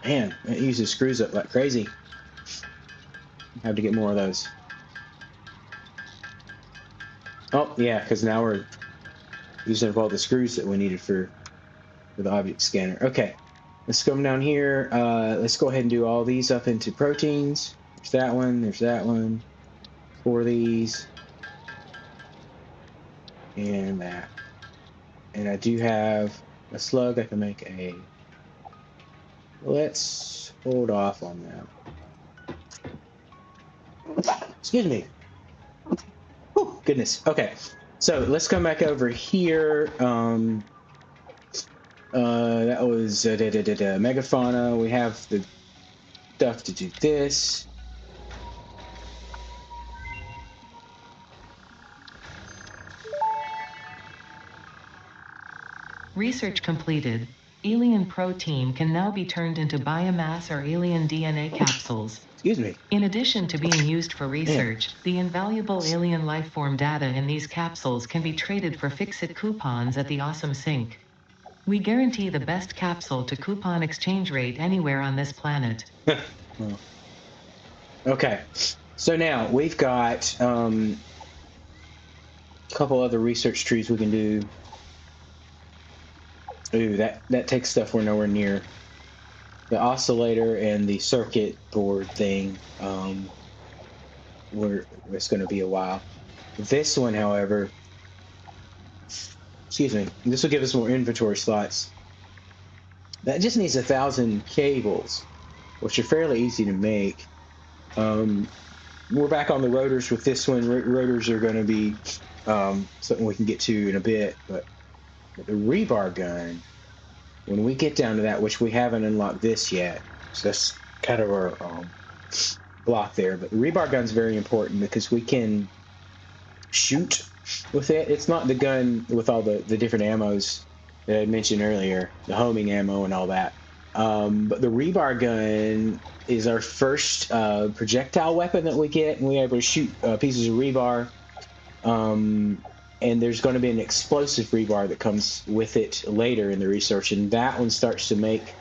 Man, it uses screws up like crazy. Have to get more of those. Oh, yeah, because now we're using up all the screws that we needed for the object scanner. Okay, let's come down here. Let's go ahead and do all these up into proteins. There's that one. There's that one. 4 of these. And that. And I do have a slug. I can make a... Let's hold off on that. Excuse me. Oh, goodness. Okay. So let's come back over here. That was megafauna. We have the stuff to do this. Research completed. Alien protein can now be turned into biomass or alien DNA capsules. Excuse me. In addition to being used for research, the invaluable alien lifeform data in these capsules can be traded for fix-it coupons at the Awesome Sync. We guarantee the best capsule to coupon exchange rate anywhere on this planet. Well, okay, so now we've got a couple other research trees we can do. Ooh, that takes stuff we're nowhere near. The oscillator and the circuit board thing, it's going to be a while. This one, however, excuse me, this will give us more inventory slots. That just needs 1,000 cables, which are fairly easy to make. We're back on the rotors with this one. Rotors are going to be something we can get to in a bit, but the rebar gun, when we get down to that, which we haven't unlocked this yet, so that's kind of our block there, but the rebar gun's very important because we can shoot with it. It's not the gun with all the different ammos that I mentioned earlier, the homing ammo and all that, but the rebar gun is our first projectile weapon that we get, and we're able to shoot pieces of rebar. And there's going to be an explosive rebar that comes with it later in the research, and that one starts to make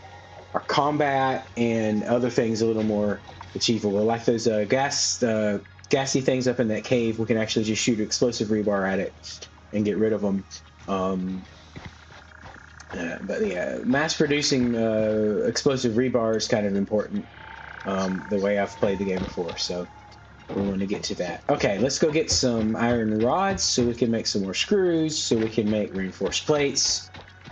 our combat and other things a little more achievable. Like those gassy things up in that cave, we can actually just shoot explosive rebar at it and get rid of them. But yeah, mass producing explosive rebar is kind of important, the way I've played the game before, so we want to get to that. Okay, let's go get some iron rods so we can make some more screws, so we can make reinforced plates.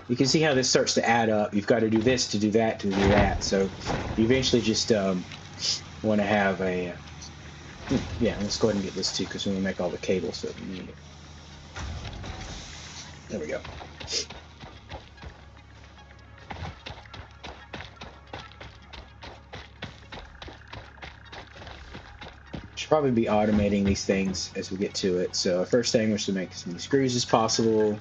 You can see how this starts to add up. You've got to do this to do that to do that. So you eventually just want to have a... yeah, let's go ahead and get this too, because we want to make all the cables that we need. There we go. Should probably be automating these things as we get to it. So first thing was to make as many screws as possible.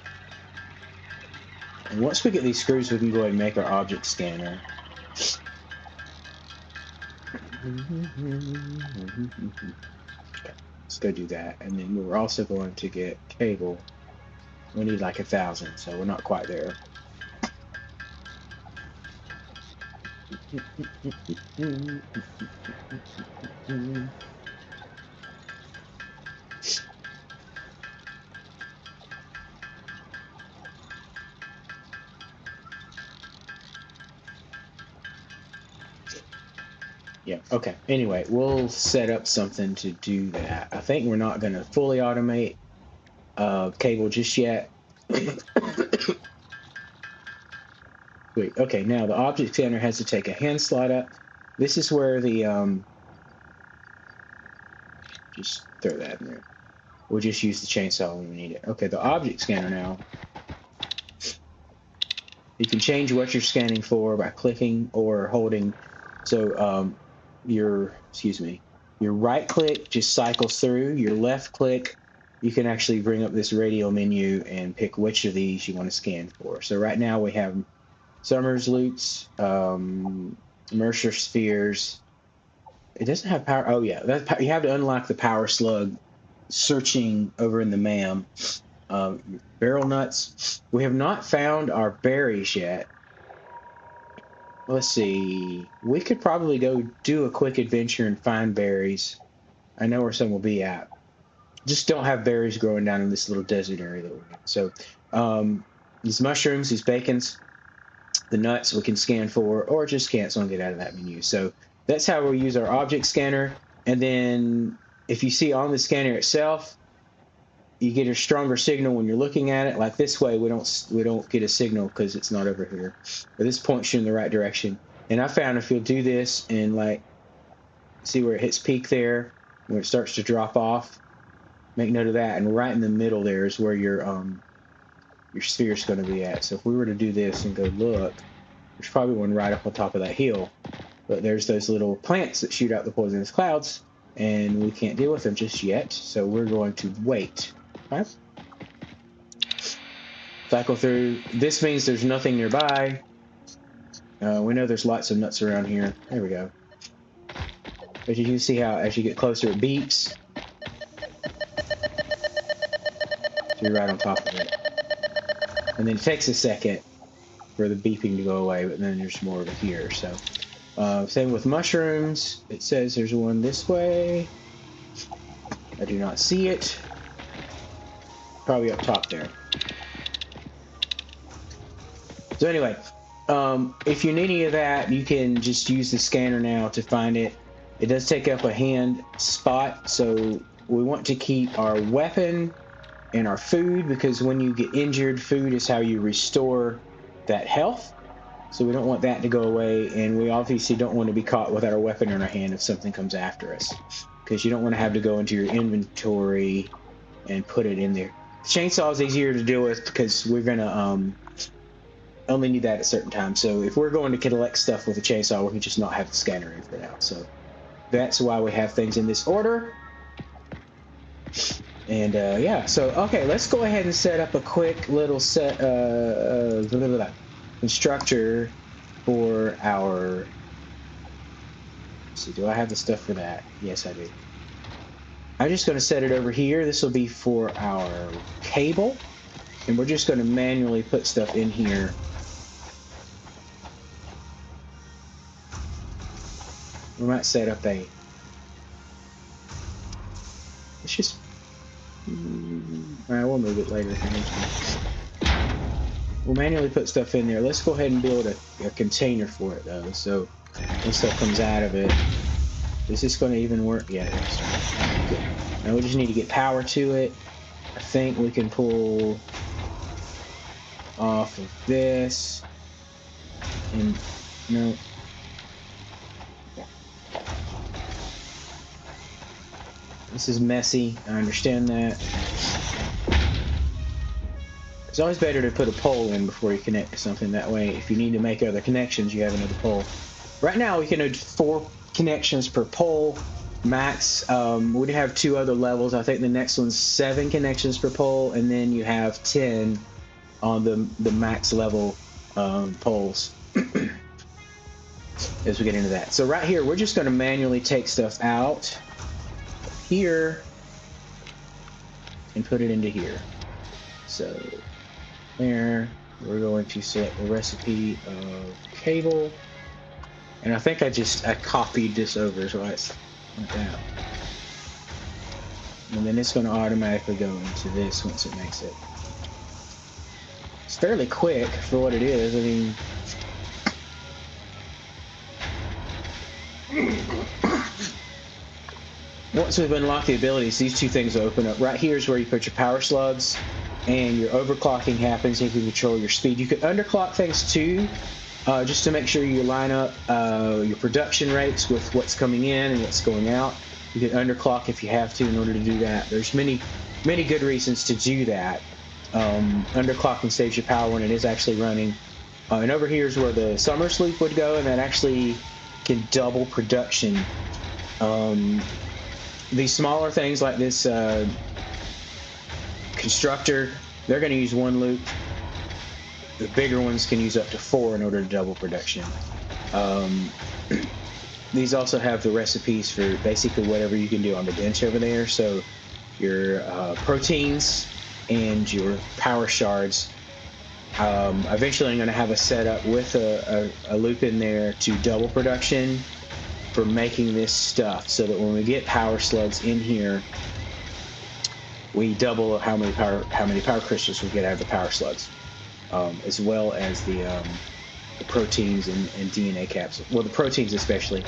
And once we get these screws, we can go ahead and make our object scanner. Okay, let's go do that. And then we're also going to get cable. We need like 1,000, so we're not quite there. Yeah, okay. Anyway, we'll set up something to do that. I think we're not going to fully automate cable just yet. Wait, okay, now the object scanner has to take a hand slot up. This is where the, just throw that in there. We'll just use the chainsaw when we need it. Okay, the object scanner now. You can change what you're scanning for by clicking or holding. So, your right click just cycles through. Your left click, you can actually bring up this radio menu and pick which of these you want to scan for. So right now we have Summers Loots, Mercer Spheres. It doesn't have power. Oh yeah, you have to unlock the power slug searching over in the MAM. Barrel nuts. We have not found our berries yet. let's see. We could probably go do a quick adventure and find berries. I know where some will be at. Just don't have berries growing down in this little desert area that we're in. So these mushrooms, these bacons, the nuts we can scan for, or just cancel and get out of that menu. So that's how we'll use our object scanner. And then if you see on the scanner itself, you get a stronger signal when you're looking at it. Like this way, we don't get a signal because it's not over here. But this points you in the right direction. And I found if you'll do this and like see where it hits peak there, where it starts to drop off, make note of that. And right in the middle there is where your sphere is going to be at. So if we were to do this and go look, there's probably one right up on top of that hill. But there's those little plants that shoot out the poisonous clouds, and we can't deal with them just yet. So we're going to wait. Okay? Cycle through. This means there's nothing nearby. We know there's lots of nuts around here. There we go. But you can see how as you get closer it beeps. So you're right on top of it. And then it takes a second for the beeping to go away, but then there's more over here. So same with mushrooms. It says there's one this way. I do not see it. Probably up top there. So anyway, if you need any of that, you can just use the scanner now to find it. It does take up a hand spot, so we want to keep our weapon and our food, because when you get injured, food is how you restore that health. So we don't want that to go away, and we obviously don't want to be caught with our weapon in our hand if something comes after us, because you don't want to have to go into your inventory and put it in there. The chainsaw is easier to deal with because we're gonna only need that at certain times. So if we're going to collect stuff with a chainsaw, we can just not have the scanner in for now. So that's why we have things in this order. And yeah, so okay, let's go ahead and set up a quick little constructor for our. Let's see, do I have the stuff for that? Yes, I do. I'm just going to set it over here. This will be for our cable, and we're just going to manually put stuff in here. We might set up a. Let's just. Alright, we'll move it later if we need to. We'll manually put stuff in there. Let's go ahead and build a container for it though. So when stuff comes out of it, is this going to even work? Yeah, it is. Good. Now we just need to get power to it. I think we can pull off of this. And no. This is messy. I understand that. It's always better to put a pole in before you connect to something. That way, if you need to make other connections, you have another pole. Right now, we can do 4 connections per pole max. We have 2 other levels. I think the next one's 7 connections per pole, and then you have 10 on the max level poles as we get into that. So right here, we're just going to manually take stuff out here and put it into here. So there, we're going to select the recipe of cable, and I think I copied this over, so it's like that. And then it's going to automatically go into this once it makes it. It's fairly quick for what it is. I mean, once we've unlocked the abilities, these 2 things will open up. Right here is where you put your power slugs, and your overclocking happens. You can control your speed. You can underclock things too, just to make sure you line up your production rates with what's coming in and what's going out. You can underclock if you have to in order to do that. There's many good reasons to do that. Underclocking saves your power when it is actually running. And over here is where the summer sleep would go, and that actually can double production. These smaller things like this constructor, they're going to use 1 loop. The bigger ones can use up to 4 in order to double production. These also have the recipes for basically whatever you can do on the bench over there. So your proteins and your power shards Eventually I'm going to have a setup with a loop in there to double production for making this stuff, so that when we get power slugs in here, we double how many power crystals we get out of the power slugs, as well as the proteins and DNA capsules. Well, the proteins especially,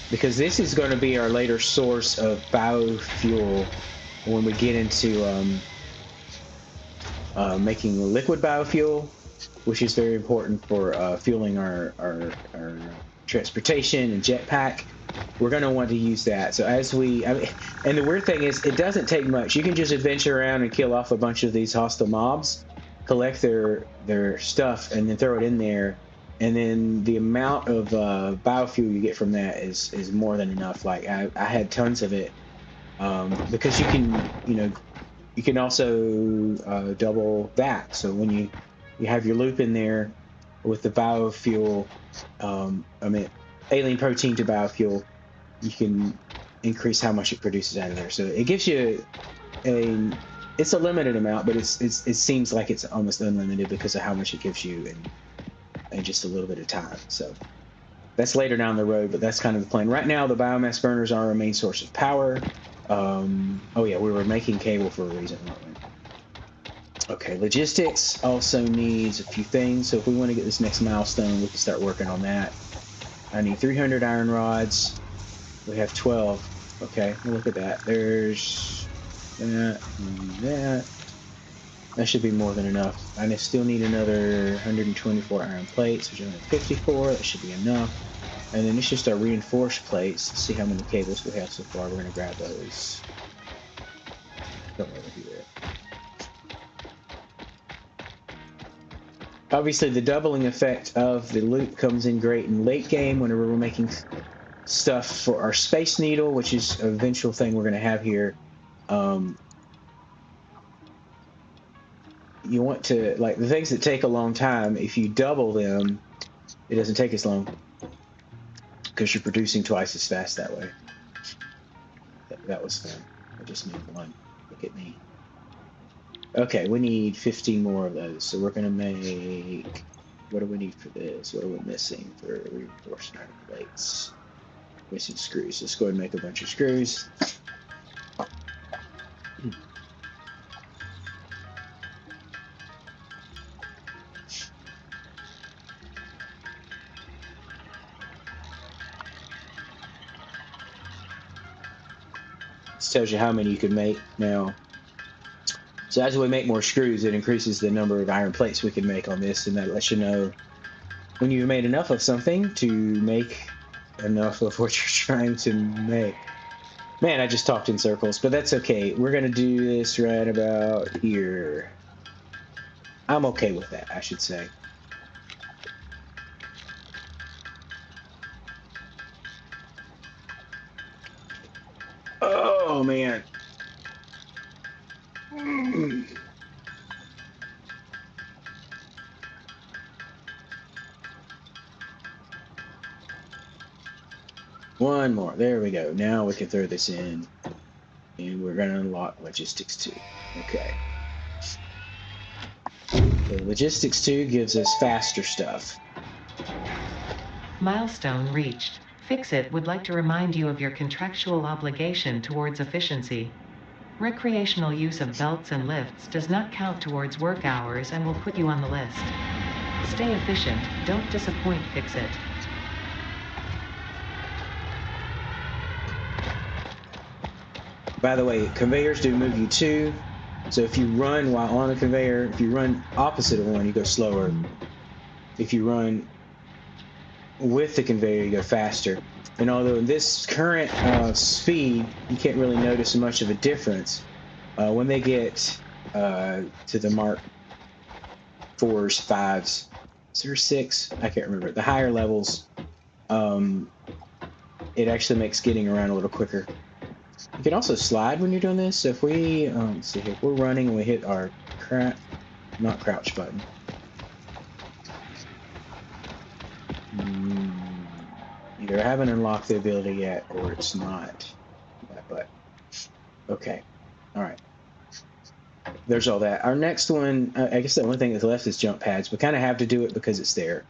because this is going to be our later source of biofuel when we get into making liquid biofuel, which is very important for fueling our transportation and jetpack. We're going to want to use that. So as and the weird thing is, it doesn't take much. You can just adventure around and kill off a bunch of these hostile mobs, collect their stuff, and then throw it in there. And then the amount of biofuel you get from that is more than enough. Like I had tons of it, because you can also double that. So when you have your loop in there with the biofuel, alien protein to biofuel, you can increase how much it produces out of there. So it gives you it's a limited amount, but it seems like it's almost unlimited because of how much it gives you in just a little bit of time. So that's later down the road, but that's kind of the plan. Right now, the biomass burners are our main source of power. Oh yeah, we were making cable for a reason, weren't we? Okay, logistics also needs a few things. So if we want to get this next milestone, we can start working on that. I need 300 iron rods. We have 12. Okay, well, look at that. There's that and that. That should be more than enough. I still need another 124 iron plates, which I have 54. That should be enough. And then it's just our reinforced plates. Let's see how many cables we have so far. We're going to grab those. Come over here. Obviously, the doubling effect of the loop comes in great in late game whenever we're making stuff for our Space Needle, which is an eventual thing we're going to have here. You want to, like, the things that take a long time, if you double them, it doesn't take as long because you're producing twice as fast that way. That was fun. I just need one. Look at me. Okay, we need 15 more of those. So we're going to make... What do we need for this? What are we missing for reinforced iron plates? Missing screws. Let's go ahead and make a bunch of screws. This tells you how many you can make now. So as we make more screws, it increases the number of iron plates we can make on this, and that lets you know when you've made enough of something to make enough of what you're trying to make. Man, I just talked in circles, but that's okay. We're going to do this right about here. I'm okay with that, I should say. Oh, man. One more. There we go. Now we can throw this in, and we're going to unlock Logistics 2. Okay. So Logistics 2 gives us faster stuff. Milestone reached. Fix-It would like to remind you of your contractual obligation towards efficiency. Recreational use of belts and lifts does not count towards work hours and will put you on the list. Stay efficient, don't disappoint Fix-It. By the way, conveyors do move you too. So if you run while on a conveyor, if you run opposite of one, you go slower. If you run with the conveyor, you go faster. And although in this current speed, you can't really notice much of a difference, when they get to the Mark 4s, 5s, is there 6? I can't remember. The higher levels, it actually makes getting around a little quicker. You can also slide when you're doing this. So if we, let's see here, if we're running and we hit our not crouch button. Either I haven't unlocked the ability yet, or it's not that button. Okay. All right. there's all that. Our next one, I guess the only thing that's left is jump pads. We kind of have to do it because it's there.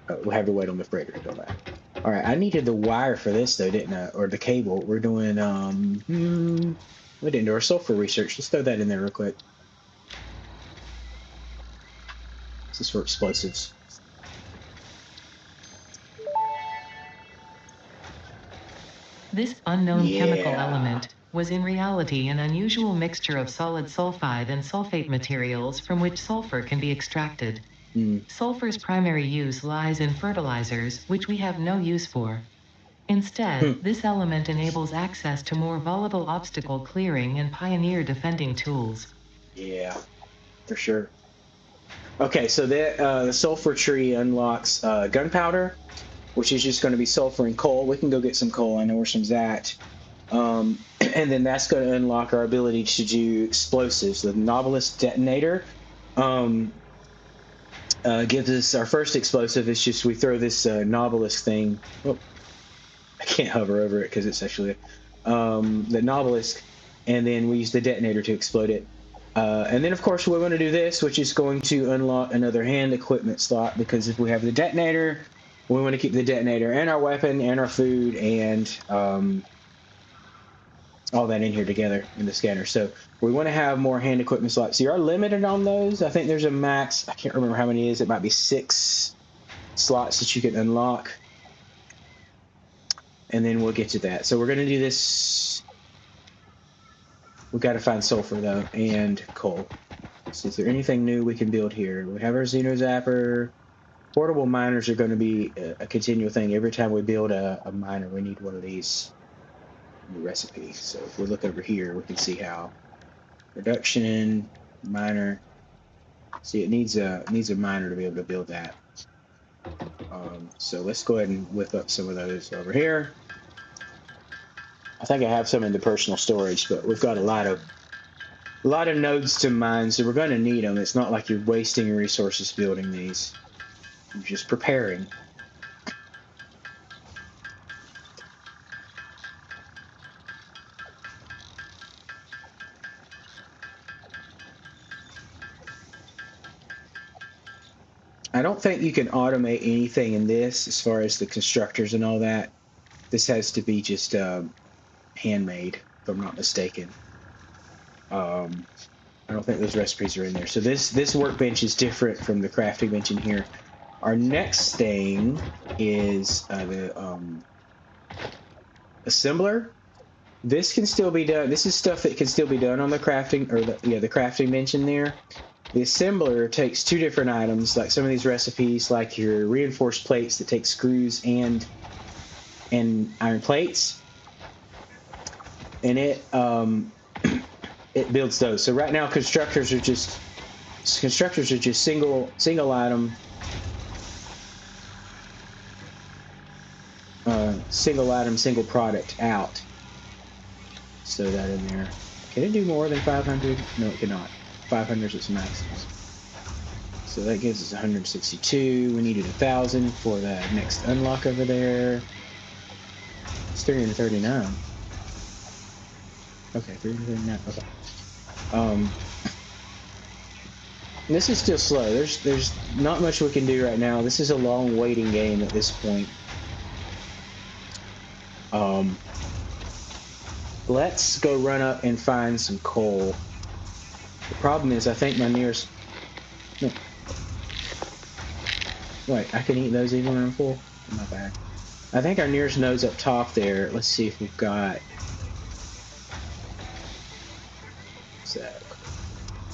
We'll have to wait on the freighter to go back. All right, I needed the wire for this though, didn't I? Or the cable. We're doing we didn't do our sulfur research. Let's throw that in there real quick. This is for explosives. This unknown chemical element was in reality an unusual mixture of solid sulfide and sulfate materials from which sulfur can be extracted. Sulfur's primary use lies in fertilizers, which we have no use for. Instead, this element enables access to more volatile obstacle clearing and pioneer defending tools. Yeah, for sure. Okay, so the sulfur tree unlocks gunpowder, which is just going to be sulfur and coal. We can go get some coal. I know where some's at. And then that's going to unlock our ability to do explosives. The Novelist detonator gives us our first explosive. It's just we throw this Novelist thing. Oh, I can't hover over it because it's actually the Novelist, and then we use the detonator to explode it. And then, of course, we're going to do this, which is going to unlock another hand equipment slot, because if we have the detonator, we want to keep the detonator and our weapon and our food and all that in here together in the scanner. So we want to have more hand equipment slots. You are limited on those. I think there's a max. I can't remember how many it is. It might be 6 slots that you can unlock. And then we'll get to that. So we're going to do this. We've got to find sulfur, though, and coal. So is there anything new we can build here? We have our Xeno Zapper. Portable miners are going to be a continual thing. Every time we build a miner, we need one of these new recipes. So if we look over here, we can see how production miner. See, it needs a miner to be able to build that. So let's go ahead and whip up some of those over here. I think I have some in the personal storage, but we've got a lot of nodes to mine, so we're going to need them. It's not like you're wasting resources building these. You're just preparing. I don't think you can automate anything in this as far as the constructors and all that. This has to be just handmade, if I'm not mistaken. I don't think those recipes are in there. So this workbench is different from the crafting bench in here. Our next thing is the assembler. This can still be done. This is stuff that can still be done on the crafting, or the crafting bench in there. The assembler takes 2 different items, like some of these recipes, like your reinforced plates that take screws and iron plates, and it builds those. So right now, constructors are just single item, single product out. So that in there. Can it do more than 500? No, it cannot. 500 is its maximum. So that gives us 162. We needed 1,000 for that next unlock over there. It's 339. Okay, 339. Okay. This is still slow. There's not much we can do right now. This is a long waiting game at this point. Let's go run up and find some coal. The problem is, I think my nearest... No. Wait, I can eat those even when I'm full? Not bad. I think our nearest node's up top there. Let's see if we've got... What's that?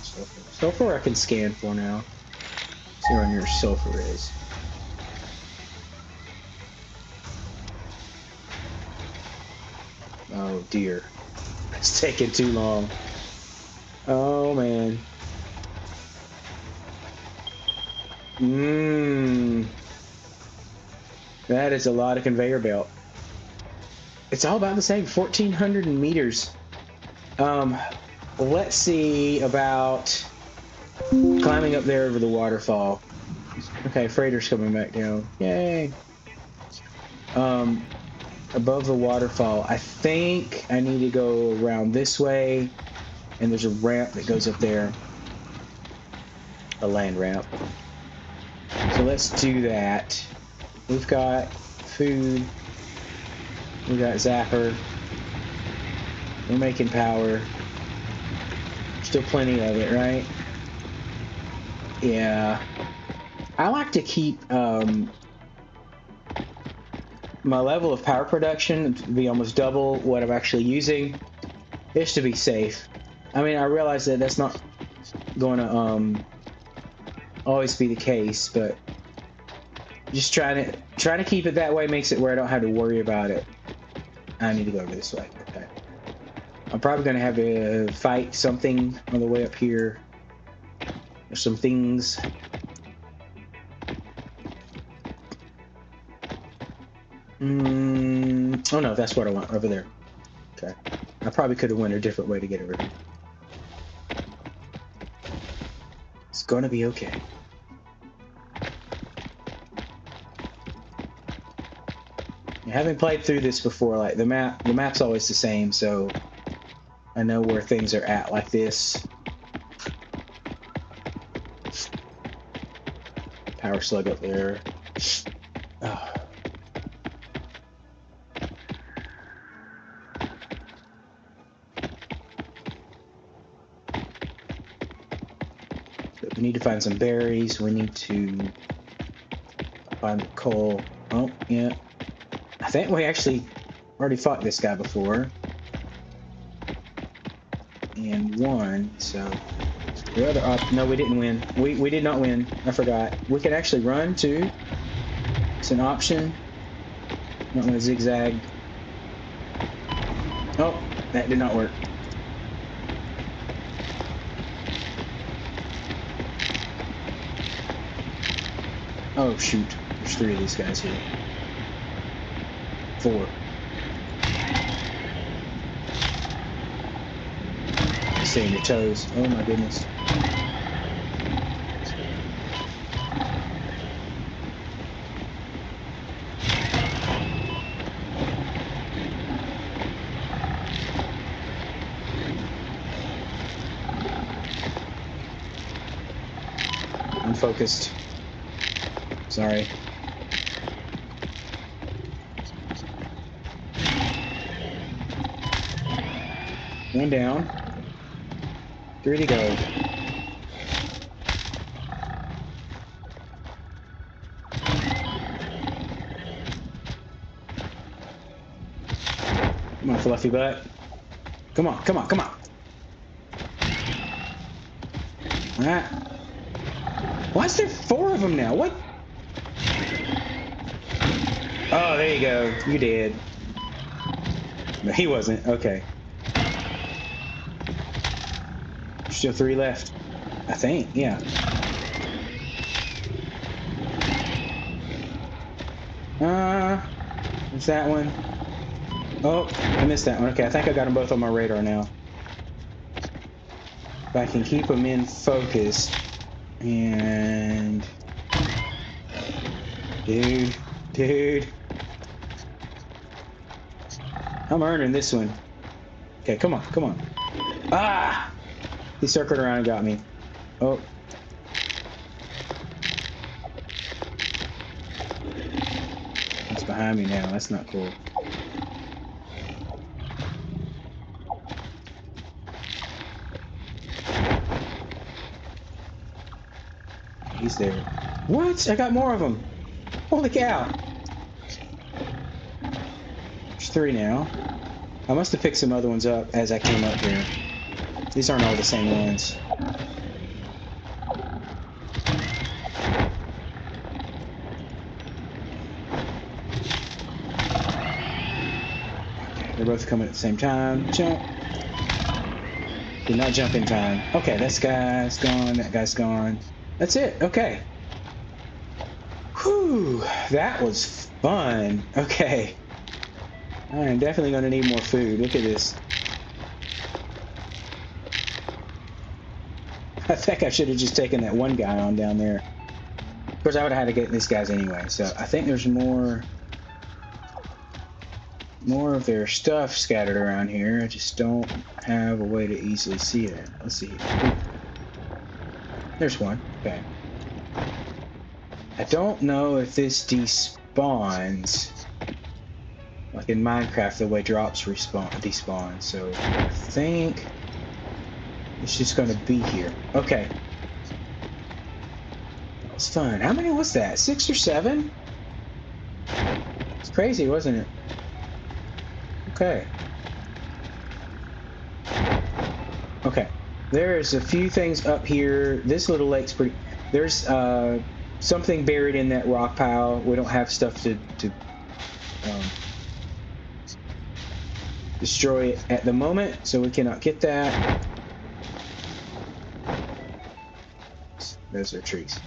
Sulfur. Sulfur I can scan for now. See where our nearest sulfur is. Oh dear. It's taking too long. Oh man. That is a lot of conveyor belt. It's all about the same, 1,400 meters. Let's see about climbing up there over the waterfall. Okay, freighter's coming back down. Yay. Above the waterfall, I think I need to go around this way And there's a ramp that goes up there. A land ramp. So let's do that. We've got food. We got Zapper. We're making power. Still plenty of it, right? Yeah. I like to keep my level of power production to be almost double what I'm actually using, just to be safe. I mean, I realize that that's not going to always be the case, but just trying to keep it that way makes it where I don't have to worry about it. I need to go over this way. Okay. I'm probably going to have to fight something on the way up here. There's some things. Oh no, that's what I want over there. Okay. I probably could have went a different way to get over here. It's gonna be okay. Having played through this before, like the map's always the same, so I know where things are at like this. Power slug up there. Oh. But we need to find some berries. We need to find the coal. Oh, yeah. I think we actually already fought this guy before. And won, so... The other no, we didn't win. We did not win. I forgot. We can actually run, too. It's an option. Not going to zigzag. Oh, that did not work. Oh, shoot. There's 3 of these guys here. 4. Stay on your toes. Oh, my goodness. Unfocused. Sorry. One down. 3 to go. Come on, fluffy butt. Come on, come on, come on. Alright. Why is there 4 of them now? What? Oh, there you go. You did. No, he wasn't. Okay. Still 3 left. I think, yeah. There's that one. Oh, I missed that one. Okay, I think I got them both on my radar now. If I can keep them in focus. And... Dude. I'm earning this one. Okay, come on, come on. Ah! He circled around and got me. Oh. It's behind me now. That's not cool. He's there. What? I got more of them. Holy cow. There's 3 now. I must have picked some other ones up as I came up here. These aren't all the same ones. Okay, they're both coming at the same time. Jump. Did not jump in time. Okay, this guy's gone. That guy's gone. That's it. Okay. Whew. That was fun. Okay. I am definitely going to need more food. Look at this. I think I should have just taken that one guy on down there. Of course, I would have had to get these guys anyway. So I think there's more. more of their stuff scattered around here. I just don't have a way to easily see it. Let's see. Ooh. There's one. Okay. I don't know if this despawns like in Minecraft the way drops despawn. So I think it's just gonna be here. Okay. That was fun. How many was that? 6 or 7? It's crazy, wasn't it? Okay. Okay. There's a few things up here. This little lake's pretty... There's something buried in that rock pile. We don't have stuff to destroy it at the moment, so we cannot get that. Those are trees.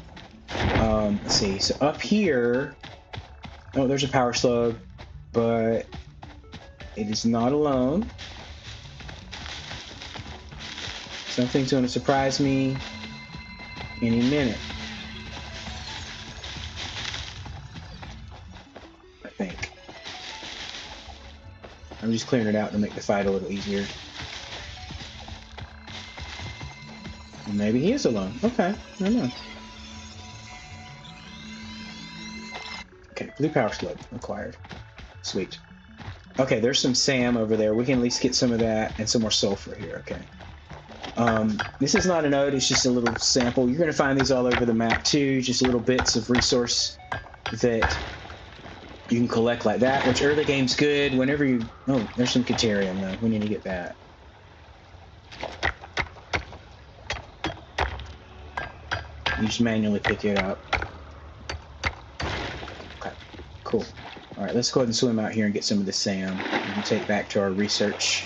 Let's see. So up here... Oh, there's a power slug, but it is not alone. Something's going to surprise me any minute. I think. I'm just clearing it out to make the fight a little easier. And maybe he is alone. Okay, I don't know. Okay, blue power slug acquired. Sweet. Okay, there's some SAM over there. We can at least get some of that and some more sulfur here. Okay. This is not a node, it's just a little sample. You're going to find these all over the map too, just little bits of resource that you can collect like that, which early game's good. Whenever you... Oh, there's some Caterium though. We need to get that. You just manually pick it up. Okay, cool. Alright, let's go ahead and swim out here and get some of the SAM. We can take back to our research.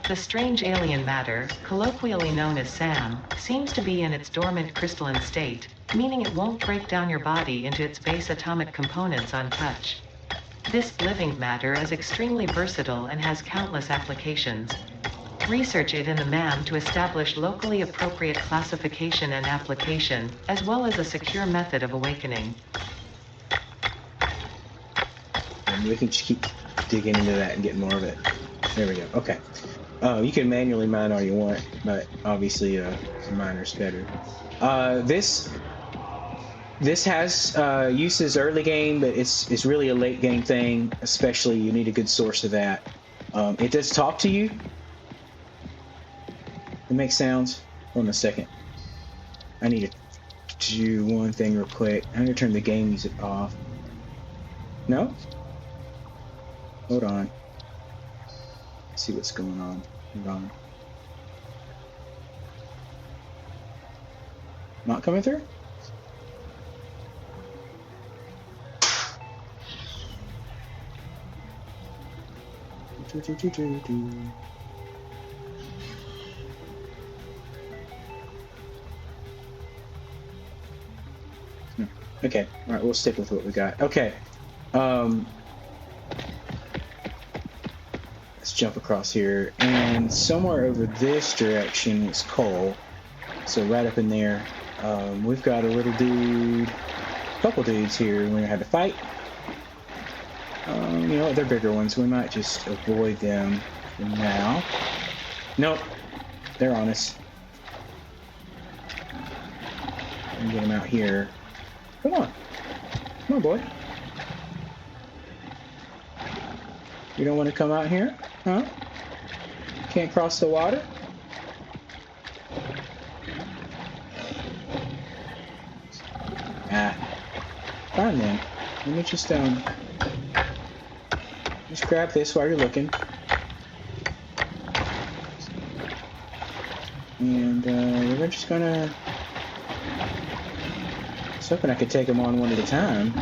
The strange alien matter, colloquially known as SAM, seems to be in its dormant crystalline state, meaning it won't break down your body into its base atomic components on touch. This living matter is extremely versatile and has countless applications. Research it in the MAM to establish locally appropriate classification and application, as well as a secure method of awakening. And we can just keep digging into that and getting more of it. There we go. Okay. You can manually mine all you want, but obviously a miner's better. This has uses early game, but it's really a late game thing. Especially, you need a good source of that. It does talk to you. It makes sounds. Hold on a second. I need to do one thing real quick. I'm gonna turn the game music off. No? Hold on. Let's see what's going on. Hold on. Not coming through? Okay, all right, we'll stick with what we got. Okay, let's jump across here, and somewhere over this direction is coal. So right up in there, we've got a little dude, a couple dudes here. We're gonna have to fight. You know, they're bigger ones. We might just avoid them for now. Nope, they're on us. And get them out here. Come on. Come on, boy. You don't want to come out here? Huh? Can't cross the water? Ah. Fine then. Let me just grab this while you're looking. And we're just gonna... I was hoping I could take them on one at a time.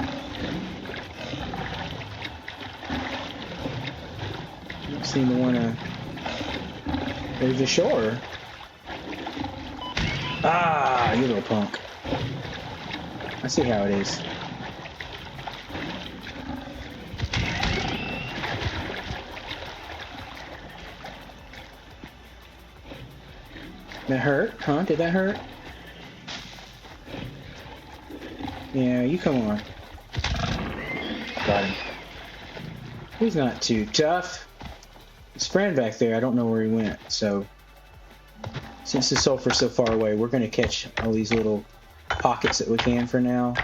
Don't seem to want to go to the shore. Ah, you little punk. I see how it is. That hurt? Huh? Did that hurt? Yeah, you come on. Got him. He's not too tough. His friend back there, I don't know where he went, so... Since the sulfur's so far away, we're gonna catch all these little pockets that we can for now.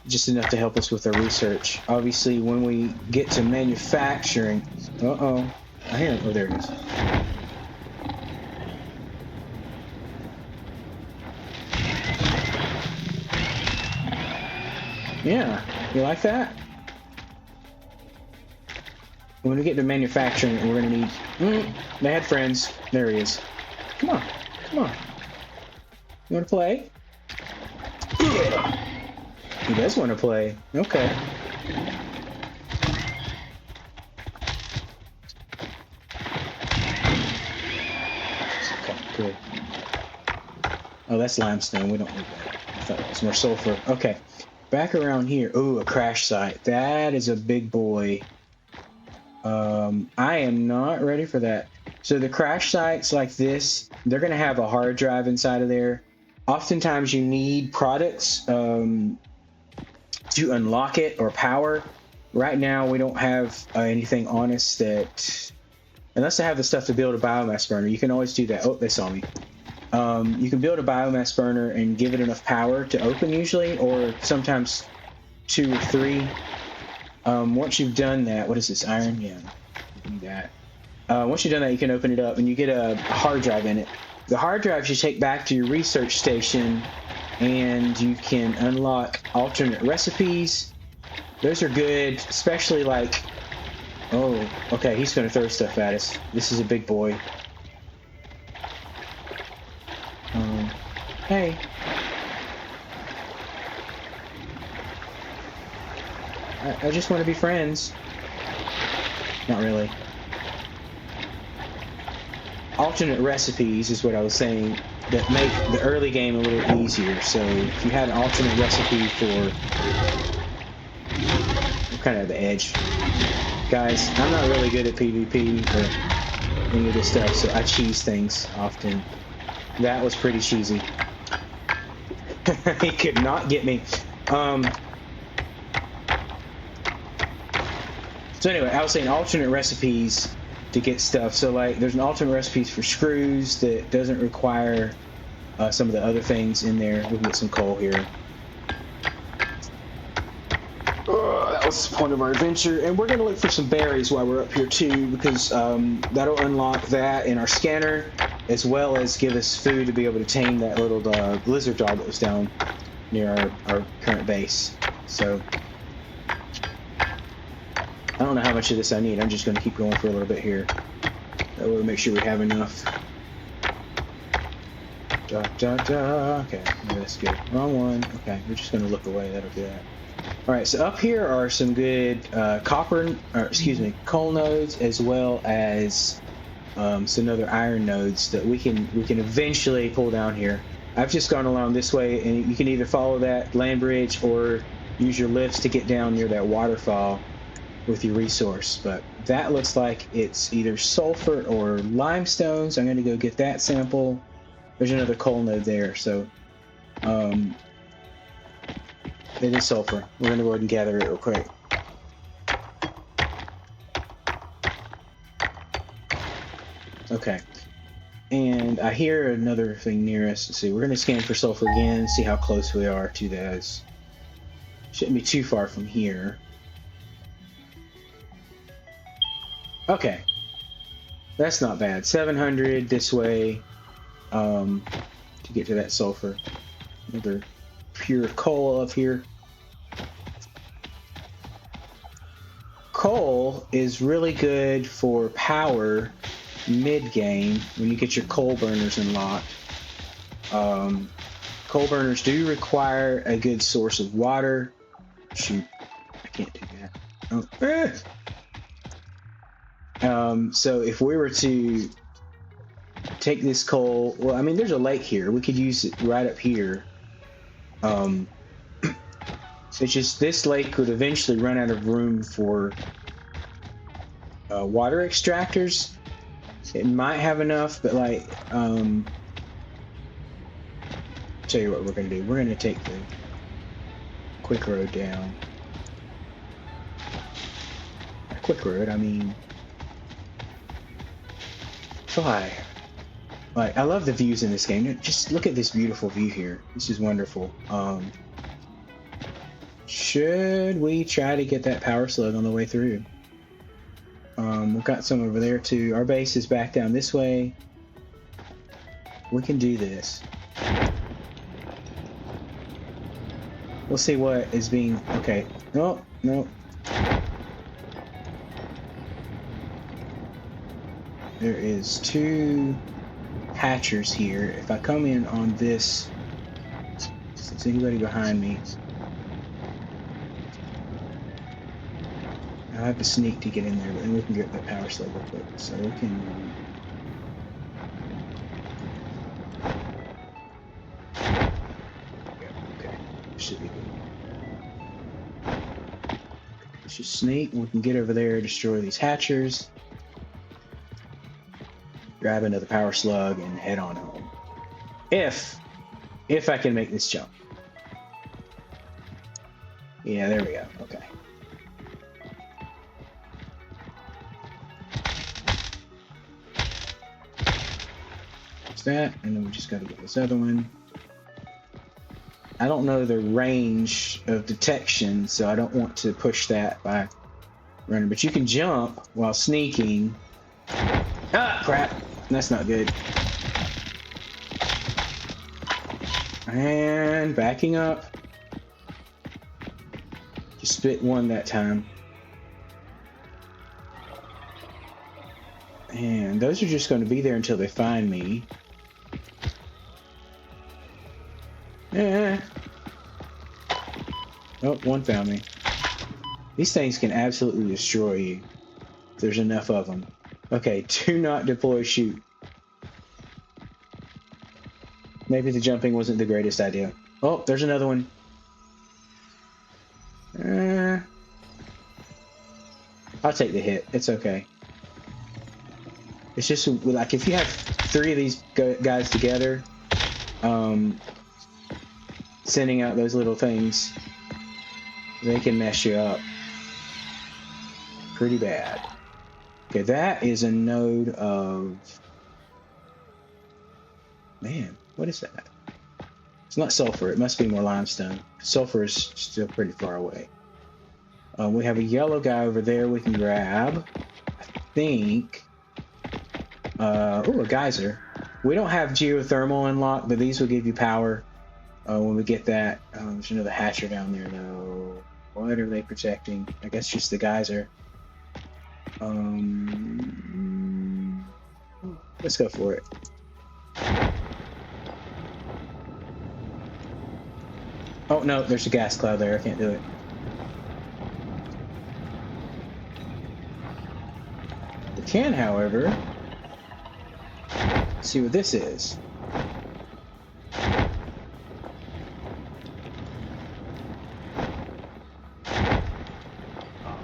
Just enough to help us with our research. Obviously, when we get to manufacturing... Uh-oh. I hear it. Oh, there it is. Yeah. You like that? When we get to manufacturing, we're gonna need... they had friends. There he is. Come on. Come on. You wanna play? He does want to play. Okay. Okay, good. Oh, that's limestone. We don't need that. I thought it was more sulfur. Okay. Back around here. Ooh, a crash site. That is a big boy. I am not ready for that. So the crash sites like this, they're going to have a hard drive inside of there. Oftentimes you need products to unlock it or power. Right now we don't have anything on us that, unless I have the stuff to build a biomass burner. You can always do that. Oh, they saw me. You can build a biomass burner and give it enough power to open usually, or sometimes 2 or 3. Once you've done that, what is this, iron? Yeah, do that. Once you've done that, you can open it up and you get a hard drive in it. The hard drives you take back to your research station and you can unlock alternate recipes. Those are good, especially like, oh, okay, he's gonna throw stuff at us. This is a big boy. Hey. I just want to be friends. Not really. Alternate recipes is what I was saying that make the early game a little easier. So if you had an alternate recipe for... I'm kind of at the edge. Guys, I'm not really good at PvP or any of this stuff, so I cheese things often. That was pretty cheesy. He could not get me. So anyway, I was saying alternate recipes to get stuff. So like, there's an alternate recipes for screws that doesn't require some of the other things in there. We can get some coal here. That was the point of our adventure, and we're gonna look for some berries while we're up here too, because that'll unlock that in our scanner, as well as give us food to be able to tame that little lizard dog that was down near our current base. So I don't know how much of this I need. I'm just going to keep going for a little bit here. That way we make sure we have enough. Okay, no, that's good. Wrong one. Okay, we're just going to look away. That'll do that. All right, so up here are some good coal nodes, as well as some other iron nodes that we can eventually pull down here. I've just gone along this way, and you can either follow that land bridge or use your lifts to get down near that waterfall with your resource. But that looks like it's either sulfur or limestone, so I'm going to go get that sample. There's another coal node there, so it is sulfur. We're going to go ahead and gather it real quick. Okay, and I hear another thing near us. Let's see, we're going to scan for sulfur again, see how close we are to those. Shouldn't be too far from here. Okay, that's not bad. 700 this way to get to that sulfur. Another pure coal up here. Coal is really good for power mid-game when you get your coal burners unlocked. Coal burners do require a good source of water. Shoot, I can't do that. Oh. So if we were to take this coal, well, I mean, there's a lake here. We could use it right up here. It's just this lake could eventually run out of room for water extractors. It might have enough, but like tell you what we're going to do. We're going to take the quick road down. Quick road, I mean, fly. Like, I love the views in this game. Just look at this beautiful view here. This is wonderful. Should we try to get that power slug on the way through? We've got some over there too. Our base is back down this way. We can do this. We'll see what is being... Okay. No, no. There is 2 hatchers here. If I come in on this... Is there anybody behind me? I have to sneak to get in there, but then we can get the power slug real quick. So we can... Okay. Should be good. Let's just sneak. We can get over there, destroy these hatchers. Grab another power slug and head on home. If I can make this jump. Yeah, there we go. Okay. There's that, and then we just got to get this other one. I don't know the range of detection, so I don't want to push that by running. But you can jump while sneaking. Ah, crap. That's not good. And backing up. Just spit one that time. And those are just going to be there until they find me. Eh. Oh, one found me. These things can absolutely destroy you. If there's enough of them. Okay, do not deploy shoot. Maybe the jumping wasn't the greatest idea. Oh, there's another one. I'll take the hit. It's okay. It's just like if you have 3 of these guys together, sending out those little things, they can mess you up pretty bad. Okay, that is a node of... Man, what is that? It's not sulfur. It must be more limestone. Sulfur is still pretty far away. We have a yellow guy over there we can grab. I think... oh, a geyser. We don't have geothermal unlocked, but these will give you power when we get that. There's another hatcher down there, though. What are they protecting? I guess just the geyser. Let's go for it. Oh no, there's a gas cloud there. I can't do it. We can, however, see what this is.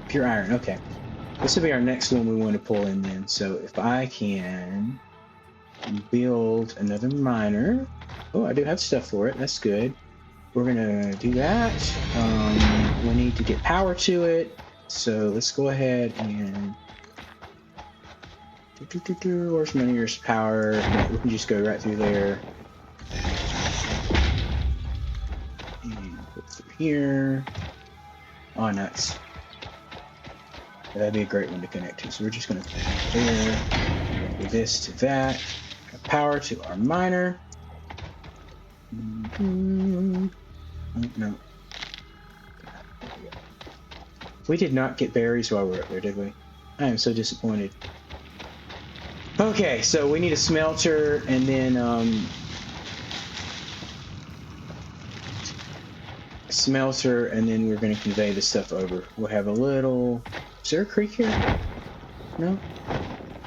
Pure iron. Okay. This will be our next one we want to pull in then. So if I can build another miner. Oh, I do have stuff for it. That's good. We're gonna do that. We need to get power to it. So let's go ahead and where's my nearest power? We can just go right through there. And go through here. Oh, nuts. That'd be a great one to connect to. So we're just going to connect there, do this to that, power to our miner. Oh, no. We did not get berries while we were up there, did we? I am so disappointed. Okay, so we need a smelter, and then smelter, and then we're going to convey this stuff over. We'll have a little... Is there a creek here? No?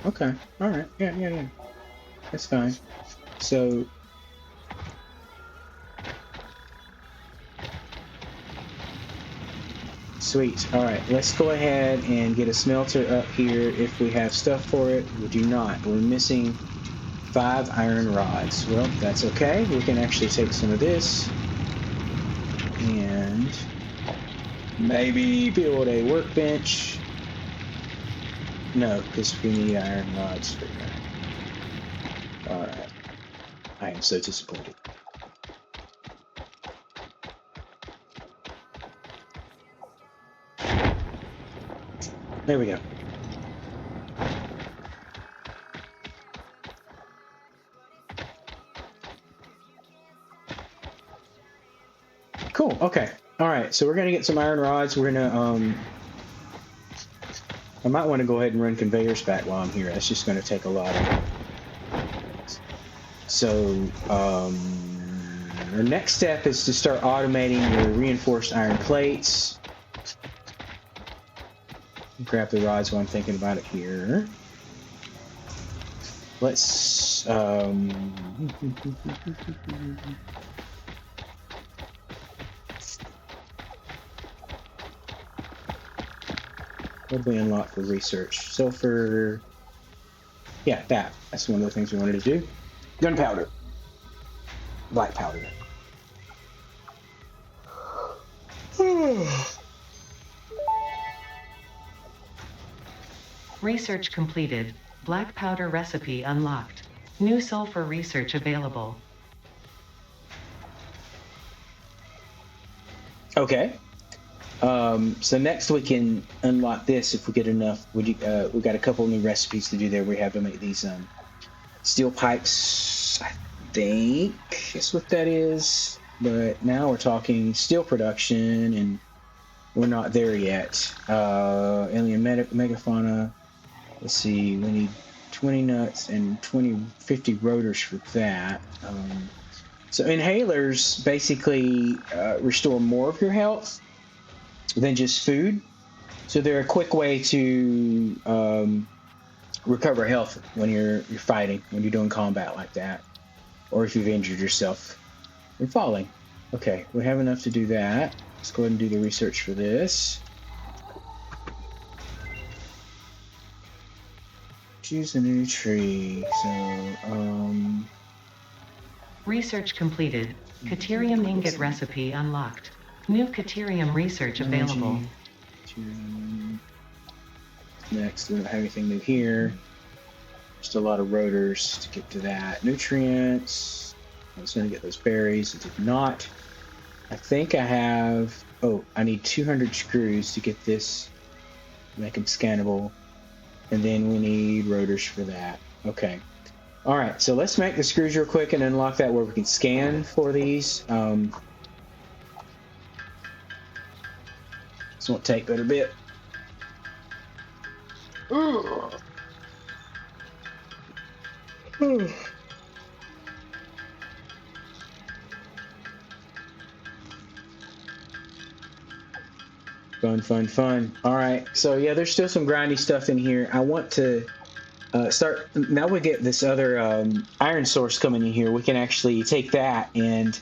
Okay. Alright. Yeah. That's fine. So... Sweet. Alright, let's go ahead and get a smelter up here if we have stuff for it. We do not. We're missing 5 iron rods. Well, that's okay. We can actually take some of this and maybe build a workbench. No, because we need iron rods for that. Alright. I am so disappointed. There we go. Cool, okay. Alright, so we're gonna get some iron rods. We're gonna, I might want to go ahead and run conveyors back while I'm here. That's just gonna take a lot of... So, our next step is to start automating your reinforced iron plates. Grab the rods while I'm thinking about it here. Let's, what do we unlock for research? Sulfur. Yeah, that's one of the things we wanted to do. Gunpowder. Black powder. Research completed. Black powder recipe unlocked. New sulfur research available. Okay. So next we can unlock this if we get enough. We got a couple new recipes to do there. We have to make these steel pipes. I think that's what that is. But now we're talking steel production, and we're not there yet. Alien megafauna. Let's see. We need 20 nuts and 50 rotors for that. So inhalers basically restore more of your health than just food. So they're a quick way to recover health when you're fighting, when you're doing combat like that, or if you've injured yourself from falling. Okay, we have enough to do that. Let's go ahead and do the research for this. Choose a new tree. So, Research completed. Caterium ingot recipe unlocked. New Caterium research available. Next, we don't have anything new here. Just a lot of rotors to get to that. Nutrients. I was going to get those berries. I did not. I think I have... Oh, I need 200 screws to get this. Make them scannable. And then we need rotors for that. Okay. All right, so let's make the screws real quick and unlock that where we can scan for these. This won't take but a bit. Fun. All right, so yeah, there's still some grindy stuff in here. I want to start, now we get this other iron source coming in here, we can actually take that and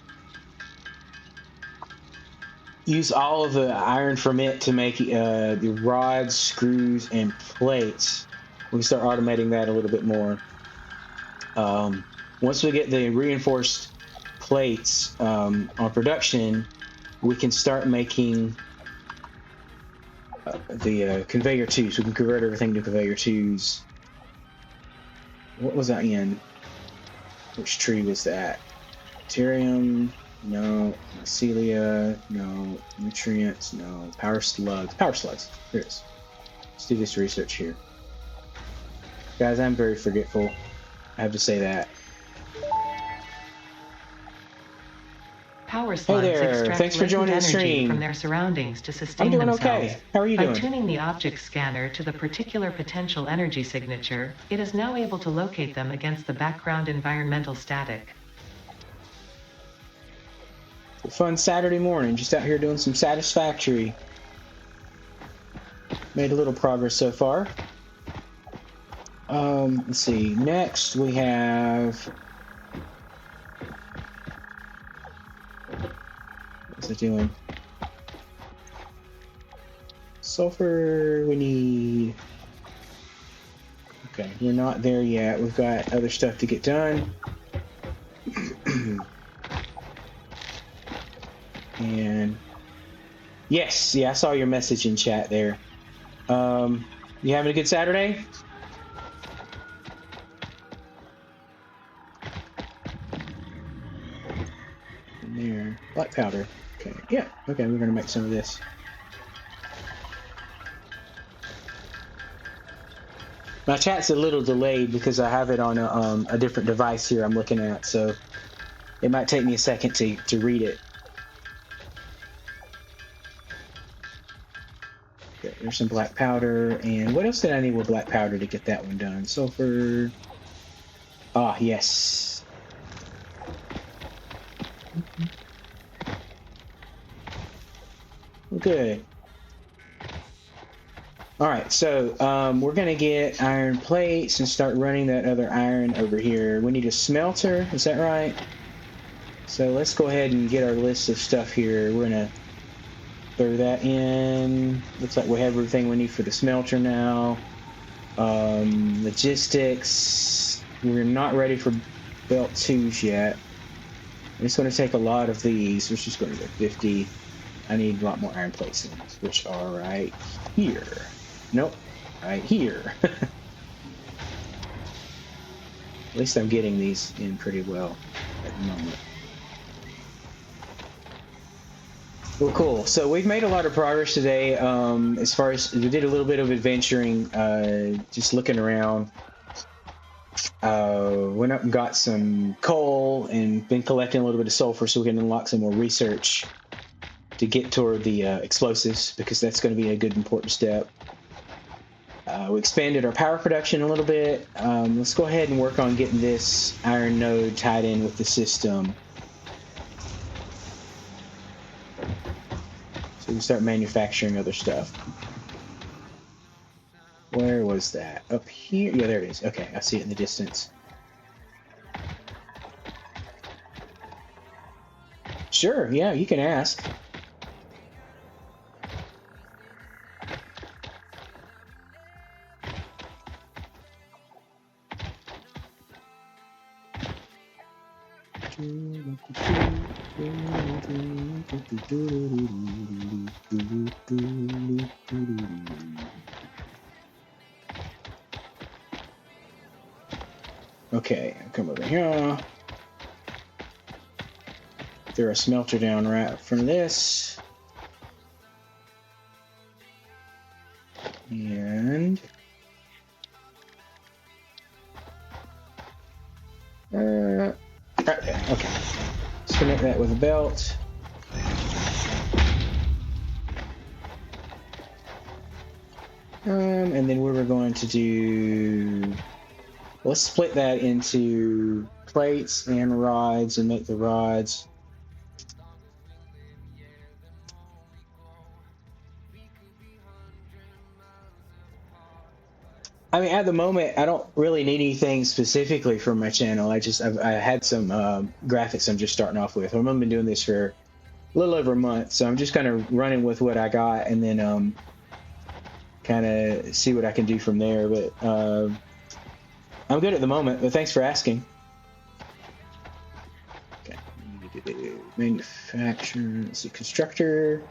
use all of the iron from it to make the rods, screws, and plates. We can start automating that a little bit more. Once we get the reinforced plates on production, we can start making the conveyor twos. We can convert everything to conveyor twos. What was that in? Which tree was that? Deuterium, no. Mycelia, no. Nutrients, no. Power slugs. Power slugs. Here it is. Let's do this research here. Guys, I'm very forgetful. I have to say that. Power slugs extract thanks for joining the energy stream. From their surroundings to sustain I'm doing themselves. okay. How are you By doing? tuning the object scanner to the particular potential energy signature, it is now able to locate them against the background environmental static. A fun Saturday morning, just out here doing some Satisfactory. Made a little progress so far. Let's see. Next we have... What's it doing? Sulfur, we need Okay, we're not there yet. We've got other stuff to get done. And yes, yeah, I saw your message in chat there. You having a good Saturday? In there, black powder. Okay, yeah, okay, we're gonna make some of this. My chat's a little delayed because I have it on a different device here I'm looking at, so it might take me a second to read it. Okay, there's some black powder, and what else did I need with black powder to get that one done? Sulfur. Ah, yes. Good. All right, so we're gonna get iron plates and start running that other iron over here. We need a smelter, is that right? So let's go ahead and get our list of stuff here. We're gonna throw that in. Looks like we have everything we need for the smelter now. Logistics. We're not ready for belt 2s yet. It's gonna take a lot of these. Let's just go to 50. I need a lot more iron plates, which are right here. Nope, right here. At least I'm getting these in pretty well at the moment. Well, cool. So we've made a lot of progress today. As far as we did a little bit of adventuring, just looking around. Went up and got some coal and been collecting a little bit of sulfur so we can unlock some more research to get toward the explosives, because that's going to be a good important step. We expanded our power production a little bit. Let's go ahead and work on getting this iron node tied in with the system, so we can start manufacturing other stuff. Where was that? Up here? Yeah, there it is. Okay, I see it in the distance. Sure, yeah, you can ask. Okay, come over here. Throw a smelter down right from this. And right there. Okay. Let's connect that with a belt. And then we were going to do, let's split that into plates and rods and make the rods. I mean, at the moment, I don't really need anything specifically for my channel. I had some graphics I'm just starting off with. I've been doing this for a little over a month, so I'm just kind of running with what I got, and then kind of see what I can do from there. But I'm good at the moment, but thanks for asking. Okay, manufacturer, let's see, constructor.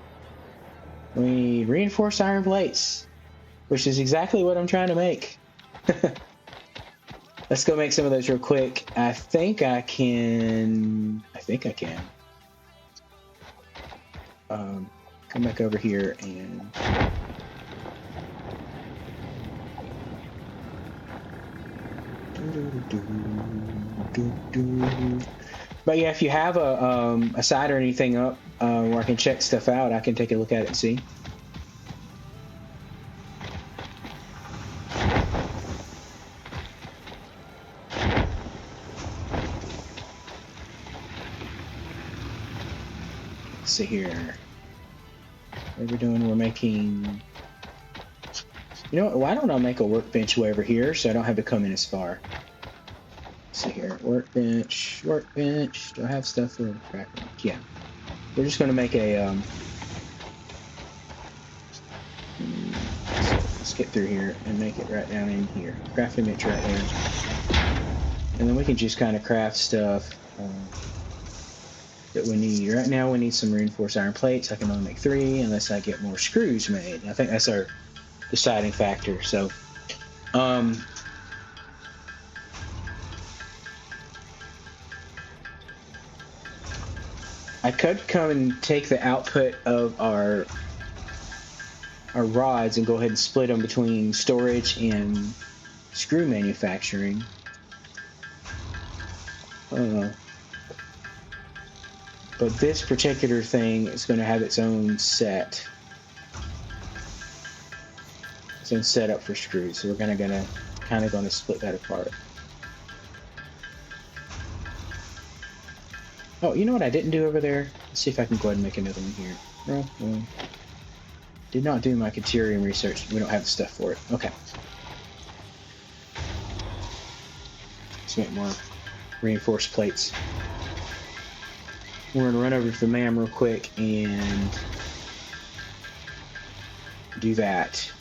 We need reinforced iron plates, which is exactly what I'm trying to make. Let's go make some of those real quick. I think I can. Come back over here and but yeah, if you have a site or anything up where I can check stuff out, I can take a look at it and see. Let's see here. What we're doing, we're making. You know what? Why don't I make a workbench way over here so I don't have to come in as far? Let's see here, workbench. Do I have stuff for crafting? Yeah. We're just going to make a skip through here and make it right down in here. Craft image right there. And then we can just kind of craft stuff that we need. Right now we need some reinforced iron plates. I can only make 3 unless I get more screws made. I think that's our deciding factor. So, I could come and take the output of our rods and go ahead and split them between storage and screw manufacturing. But this particular thing is going to have its own set. Its own setup for screws. So we're kind of split that apart. Oh, you know what I didn't do over there? Let's see if I can go ahead and make another one here. Well, did not do my Caterium research. We don't have the stuff for it. Okay. Let's make more reinforced plates. We're going to run over to the MAM real quick and do that.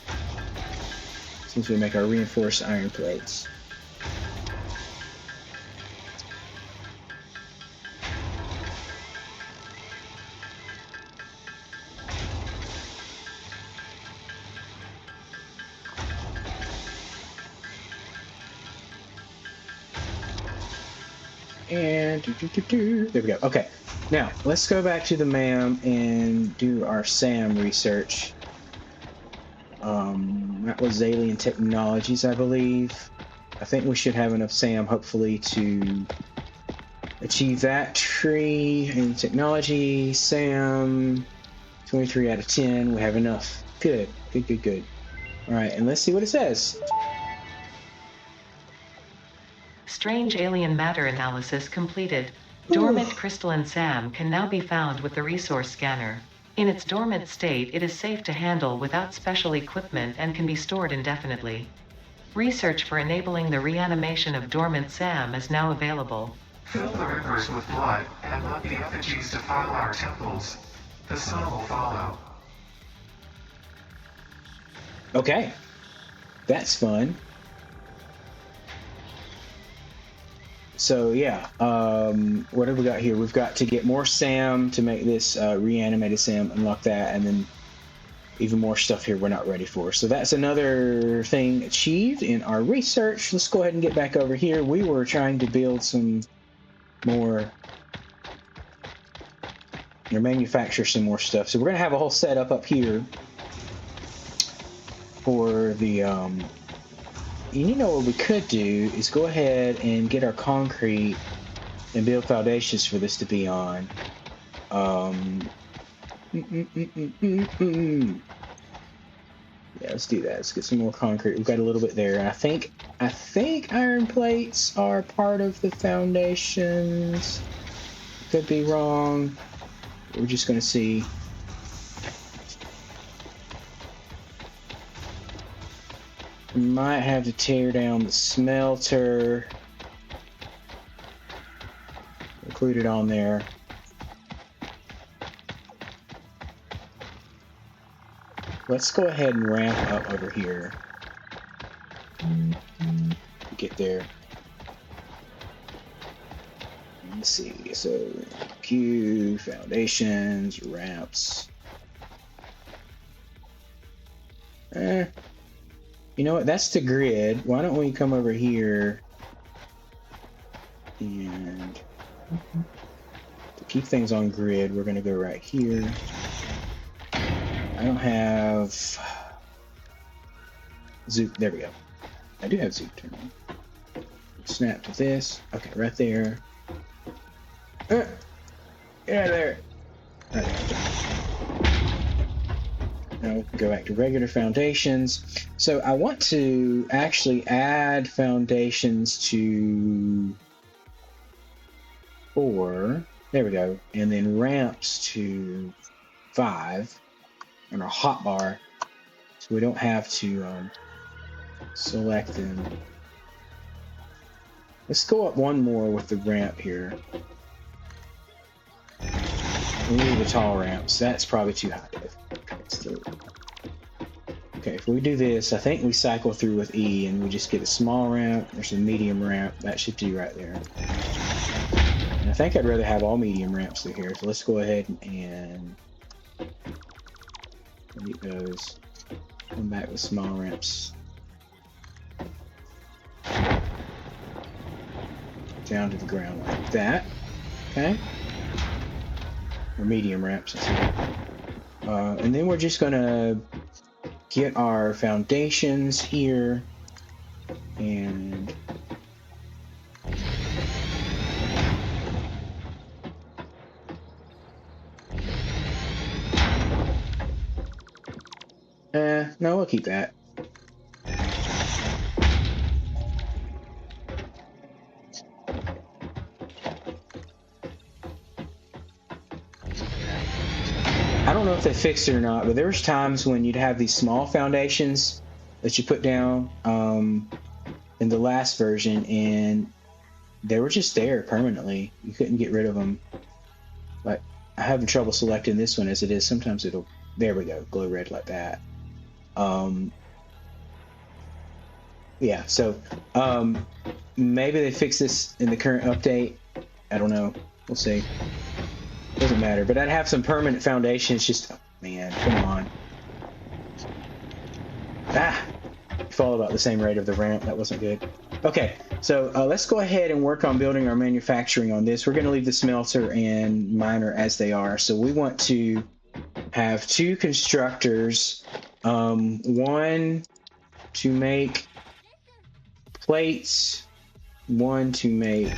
Since we make our reinforced iron plates. And there we go. Okay, now let's go back to the MAM and do our SAM research. That was Alien Technologies, I believe. I think we should have enough SAM, hopefully, to achieve that tree in technology. SAM, 23 out of 10. We have enough. Good. All right, and let's see what it says. Strange alien matter analysis completed. Dormant crystalline SAM can now be found with the resource scanner. In its dormant state, it is safe to handle without special equipment and can be stored indefinitely. Research for enabling the reanimation of dormant SAM is now available. Fill the rivers with blood and let the effigies defile our temples. The sun will follow. Okay, that's fun. So yeah, what have we got here? We've got to get more SAM to make this reanimated SAM, unlock that, and then even more stuff here we're not ready for. So that's another thing achieved in our research. Let's go ahead and get back over here. We were trying to build some more, or manufacture some more stuff. So we're gonna have a whole setup up here for the you know what we could do is go ahead and get our concrete and build foundations for this to be on. Yeah, let's do that. Let's get some more concrete. We've got a little bit there. And I think iron plates are part of the foundations. Could be wrong. We're just gonna see. Might have to tear down the smelter. Include it on there. Let's go ahead and ramp up over here. Get there. Let's see. So, Q, foundations, ramps. You know what? That's the grid. Why don't we come over here and to keep things on grid, we're going to go right here. I don't have Zook. There we go. I do have Zook turned on. Snap to this. Okay, right there. Get out of there. Right there. Now we can go back to regular foundations. So I want to actually add foundations to 4. There we go. And then ramps to 5 on our hotbar. So we don't have to select them. Let's go up one more with the ramp here. We need the tall ramps. That's probably too high. Okay, so okay, if we do this, I think we cycle through with E and we just get a small ramp. There's a medium ramp. That should be right there. And I think I'd rather have all medium ramps through here. So let's go ahead and delete those. Come back with small ramps. Down to the ground like that. Okay. Or medium ramps. And then we're just gonna get our foundations here and no, we'll keep that. I don't know if they fixed it or not, but there was times when you'd have these small foundations that you put down in the last version, and they were just there permanently. You couldn't get rid of them. But I'm having trouble selecting this one as it is. Sometimes it'll, there we go, glow red like that. Yeah, so maybe they fix this in the current update. I don't know. We'll see. Doesn't matter, but I'd have some permanent foundations. Just, oh, man, come on. Fall about the same rate of the ramp. That wasn't good. Okay, so let's go ahead and work on building our manufacturing on this. We're going to leave the smelter and miner as they are. So we want to have 2 constructors, one to make plates, one to make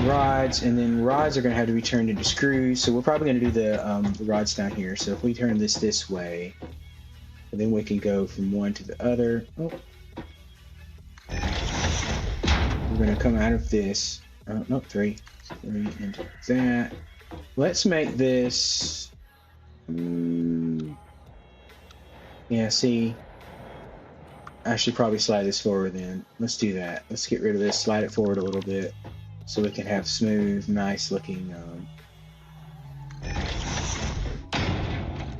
rods, and then rods are going to have to be turned into screws. So we're probably going to do the rods down here. So if we turn this way, and then we can go from one to the other. Oh. We're going to come out of this. No, 3 into that. Let's make this. Yeah, see. I should probably slide this forward then. Let's do that. Let's get rid of this, slide it forward a little bit so we can have smooth, nice looking.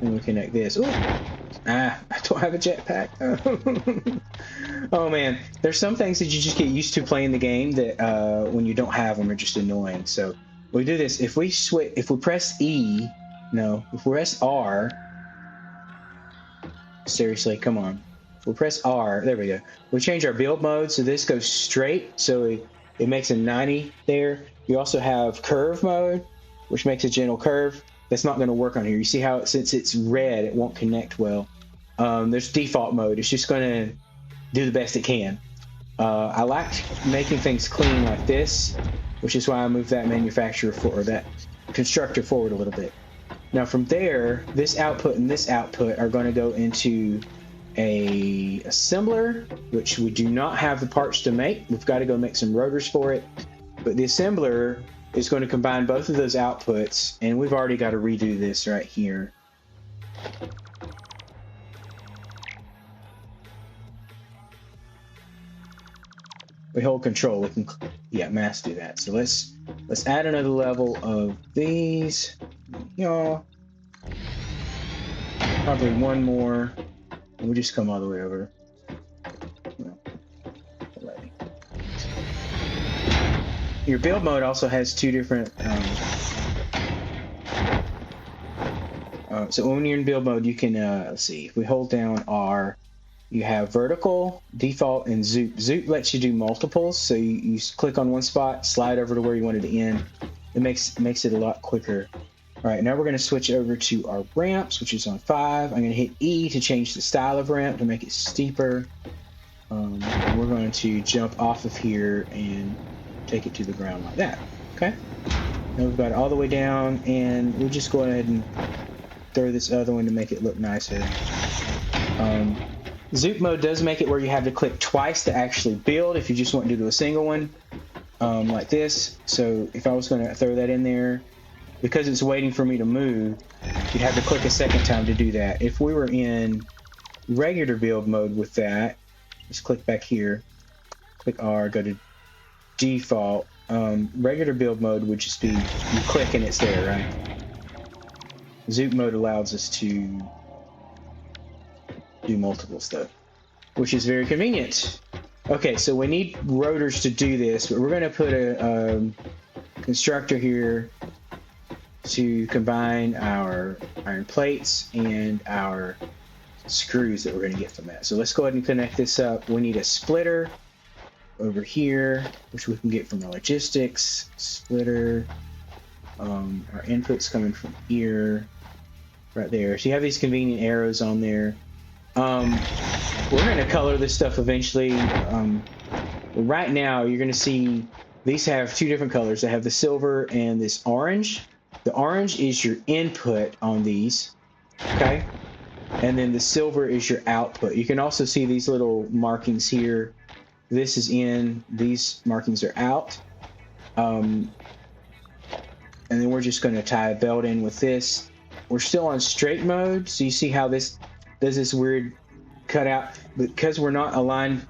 And we connect this. Ooh! I don't have a jetpack. Oh man, there's some things that you just get used to playing the game that when you don't have them are just annoying. So we do this. If we press E, no, if we press R. Seriously, come on. We'll press R, there we go. We change our build mode, so this goes straight, so it makes a 90 there. You also have curve mode, which makes a gentle curve. That's not gonna work on here. You see how, since it's red, it won't connect well. There's default mode. It's just gonna do the best it can. I like making things clean like this, which is why I moved that manufacturer or that constructor forward a little bit. Now from there, this output and this output are gonna go into a assembler, which we do not have the parts to make. We've got to go make some rotors for it, but the assembler is going to combine both of those outputs, and we've already got to redo this right here. We hold control, we can, yeah, mass do that. So let's add another level of these, y'all. Probably one more. We'll just come all the way over. Your build mode also has 2 different. So when you're in build mode, you can let's see. If we hold down R, you have vertical, default, and zoop. Zoop lets you do multiples. So you click on one spot, slide over to where you want it to end. It makes it a lot quicker. All right, now we're going to switch over to our ramps, which is on 5. I'm going to hit E to change the style of ramp to make it steeper. We're going to jump off of here and take it to the ground like that. Okay. Now we've got it all the way down, and we'll just go ahead and throw this other one to make it look nicer. Zoop mode does make it where you have to click twice to actually build if you just want to do a single one, like this. So if I was going to throw that in there, because it's waiting for me to move, you'd have to click a second time to do that. If we were in regular build mode with that, just click back here, click R, go to default. Regular build mode would just be, you click and it's there, right? Zoop mode allows us to do multiple stuff, which is very convenient. Okay, so we need rotors to do this, but we're going to put a constructor here to combine our iron plates and our screws that we're going to get from that. So let's go ahead and connect this up. We need a splitter over here, which we can get from our logistics splitter. Our inputs coming from here, right there. So you have these convenient arrows on there. We're going to color this stuff eventually. Right now, you're going to see these have two different colors. They have the silver and this orange. The orange is your input on these, okay? And then the silver is your output. You can also see these little markings here. This is in, these markings are out. And then we're just going to tie a belt in with this. We're still on straight mode, so you see how this does this weird cutout. Because we're not aligned,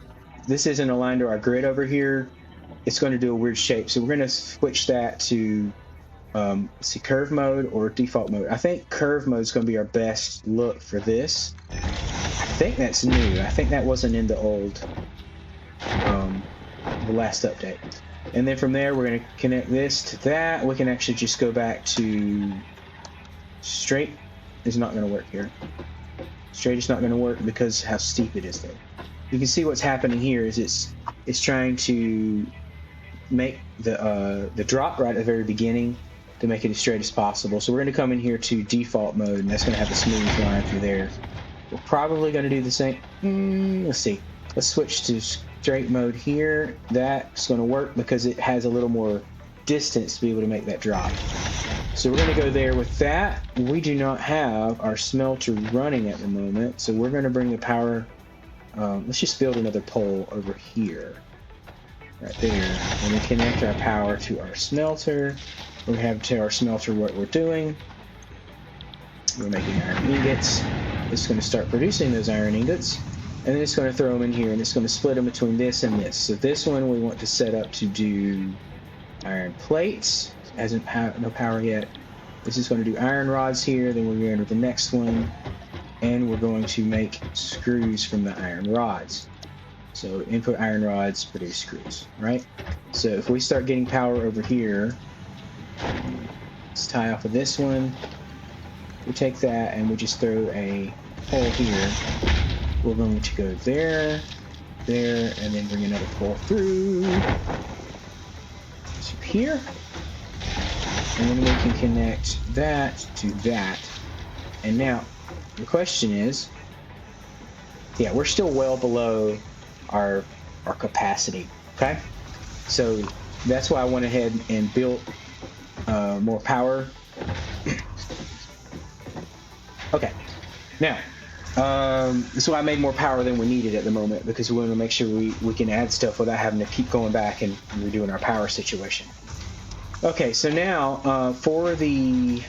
this isn't aligned to our grid over here, it's going to do a weird shape. So we're going to switch that to see, curve mode or default mode. I think curve mode is going to be our best look for this. I think that's new. I think that wasn't in the old, the last update. And then from there, we're going to connect this to that. We can actually just go back to straight. Is not going to work here. Straight is not going to work because how steep it is there. You can see what's happening here is it's trying to make the drop right at the very beginning to make it as straight as possible. So we're going to come in here to default mode, and that's going to have a smooth line through there. We're probably going to do the same. Let's see. Let's switch to straight mode here. That's going to work because it has a little more distance to be able to make that drop. So we're going to go there with that. We do not have our smelter running at the moment, so we're going to bring the power. Let's just build another pole over here, right there, and then connect our power to our smelter. We have to tell our smelter what we're doing. We're making iron ingots. It's going to start producing those iron ingots, and then it's going to throw them in here, and it's going to split them between this and this. So this one we want to set up to do iron plates. Hasn't no power yet. This is going to do iron rods here. Then we're going to the next one, and we're going to make screws from the iron rods. So input iron rods, produce screws, right? So if we start getting power over here, let's tie off of this one. We take that and we just throw a pole here. We're going to go there, there, and then bring another pole through to here. And then we can connect that to that. And now, the question is, yeah, we're still well below our capacity, okay? So that's why I went ahead and built more power. Okay, now, so I made more power than we needed at the moment because we want to make sure we can add stuff without having to keep going back and redoing our power situation. Okay, so now for the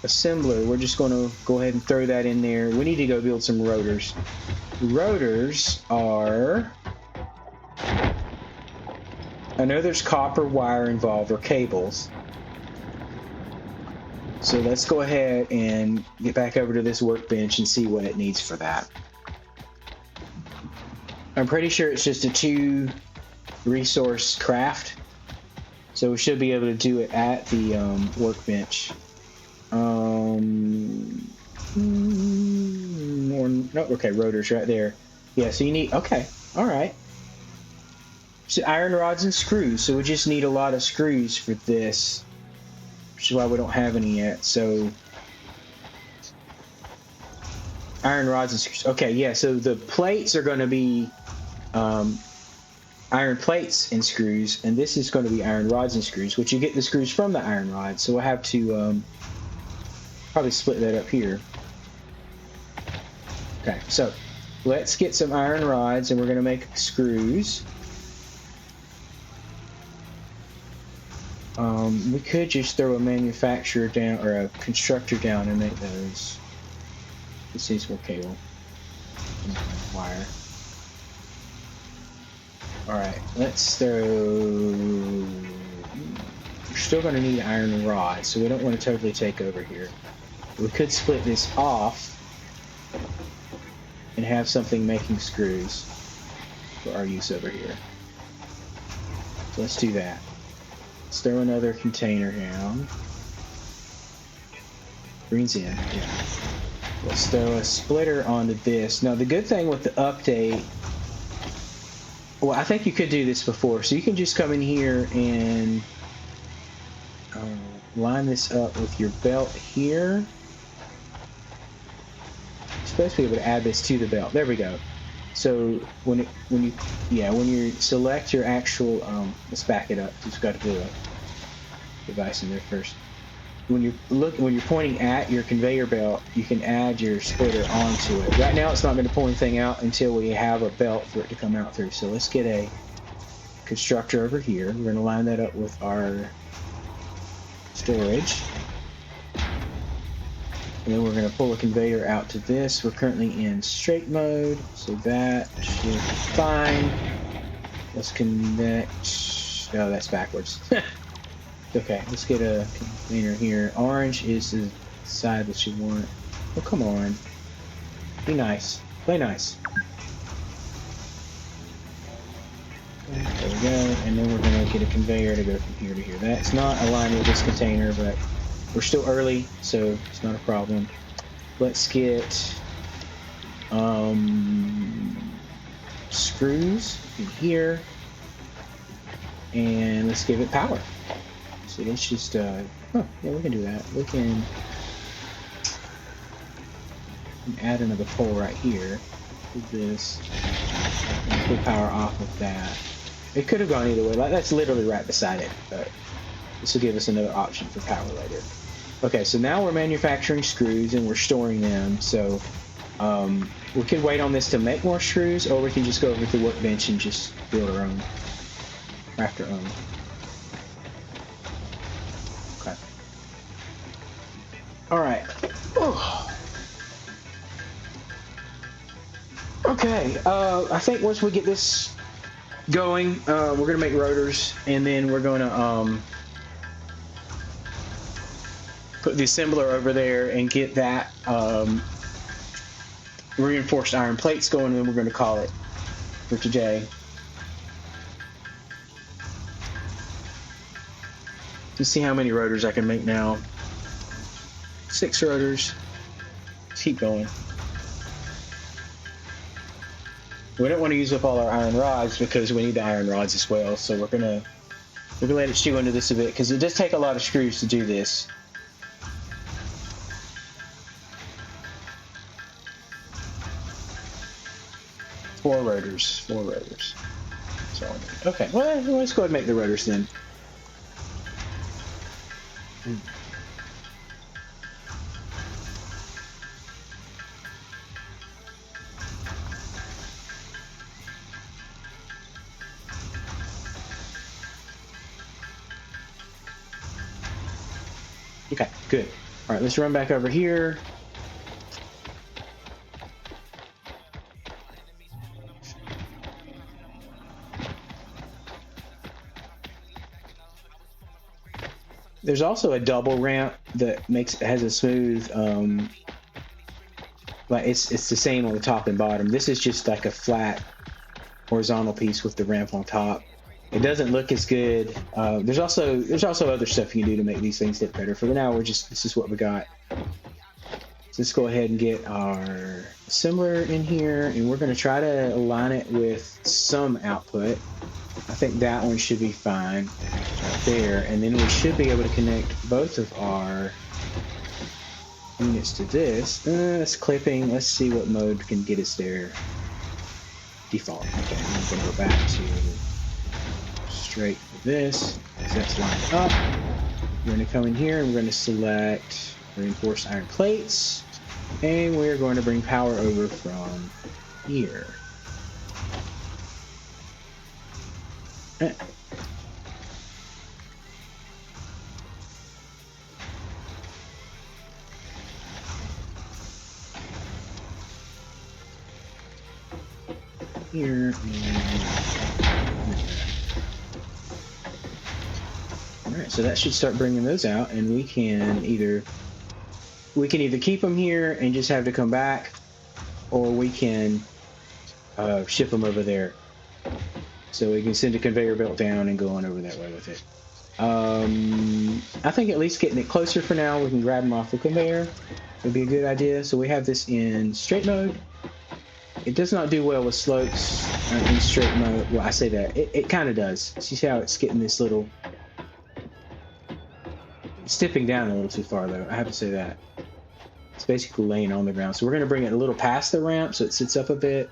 assembler, we're just going to go ahead and throw that in there. We need to go build some rotors. Rotors are, I know there's copper wire involved or cables. So let's go ahead and get back over to this workbench and see what it needs for that. I'm pretty sure it's just a 2 resource craft. So we should be able to do it at the workbench. No, okay, rotors right there. Yeah, so you need, okay, all right. So iron rods and screws. So we just need a lot of screws for this, which is why we don't have any yet. So iron rods and screws. Okay, yeah, so the plates are going to be iron plates and screws, and this is going to be iron rods and screws, which you get the screws from the iron rods. So we'll have to probably split that up here. Okay, so let's get some iron rods, and we're going to make screws. We could just throw a manufacturer down or a constructor down and make those. This needs more cable. Wire. Alright, let's throw... We're still going to need iron rods, so we don't want to totally take over here. we could split this off and have something making screws for our use over here. So let's do that. Let's throw another container down. Green's in, yeah. Let's throw a splitter onto this. Now the good thing with the update, well, I think you could do this before, so you can just come in here and line this up with your belt here. You're supposed to be able to add this to the belt. There we go. So when you select your actual, let's back it up. Just got to do a device in there first. When you're pointing at your conveyor belt, you can add your splitter onto it. Right now, it's not going to pull anything out until we have a belt for it to come out through. So let's get a constructor over here. We're going to line that up with our storage. And then we're going to pull a conveyor out to this. We're currently in straight mode, so that should be fine. Let's connect. Oh, that's backwards. Okay, let's get a container here. Orange is the side that you want. Oh, come on. Be nice. Play nice. There we go. And then we're going to get a conveyor to go from here to here. That's not aligned with this container, but we're still early, so it's not a problem. Let's get screws in here. And let's give it power. So let's just, oh, yeah, we can do that. We can add another pole right here. Do this. And put power off of that. It could have gone either way. Like, that's literally right beside it, but this will give us another option for power later. Okay, so now we're manufacturing screws and we're storing them. So we could wait on this to make more screws, or we can just go over to the workbench and just build our own, craft our own. Okay. All right. Oh. Okay. I think once we get this going, we're gonna make rotors, and then we're gonna put the assembler over there and get that reinforced iron plates going, and then we're going to call it for today. Let's see how many rotors I can make now. 6 rotors. Let's keep going. We don't want to use up all our iron rods because we need the iron rods as well, so we're gonna let it chew into this a bit because it does take a lot of screws to do this. Four rotors. So, okay, well, let's go ahead and make the rotors then. Okay, good. All right, let's run back over here. There's also a double ramp that has a smooth, like it's the same on the top and bottom. This is just like a flat horizontal piece with the ramp on top. It doesn't look as good. There's also other stuff you can do to make these things look better. For now, this is what we got. So let's go ahead and get our assembler in here, and we're going to try to align it with some output. I think that one should be fine right there, and then we should be able to connect both of our units to this. It's clipping. Let's see what mode can get us there. Default. Okay, I'm going to go back to straight for this. So that's lined up. We're going to come in here and we're going to select reinforced iron plates, and we're going to bring power over from here. Here and all right, so that should start bringing those out, and we can either we can either keep them here and just have to come back, or we can ship them over there. So we can send a conveyor belt down and go on over that way with it. I think at least getting it closer for now, we can grab them off the conveyor. Would be a good idea. So we have this in straight mode. It does not do well with slopes in straight mode. Well, I say that. It kind of does. See how it's getting this little... It's dipping down a little too far, though. I have to say that. It's basically laying on the ground. So we're going to bring it a little past the ramp so it sits up a bit.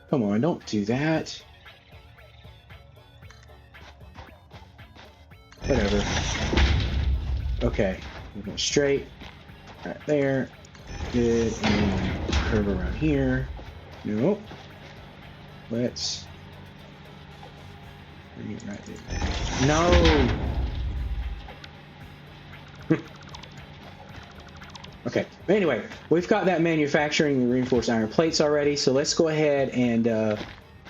Come on, don't do that. Whatever. Okay. We're going straight. Right there. Good. And curve around here. Nope. Let's bring it right there. No! Okay. But anyway, we've got that manufacturing reinforced iron plates already, so let's go ahead and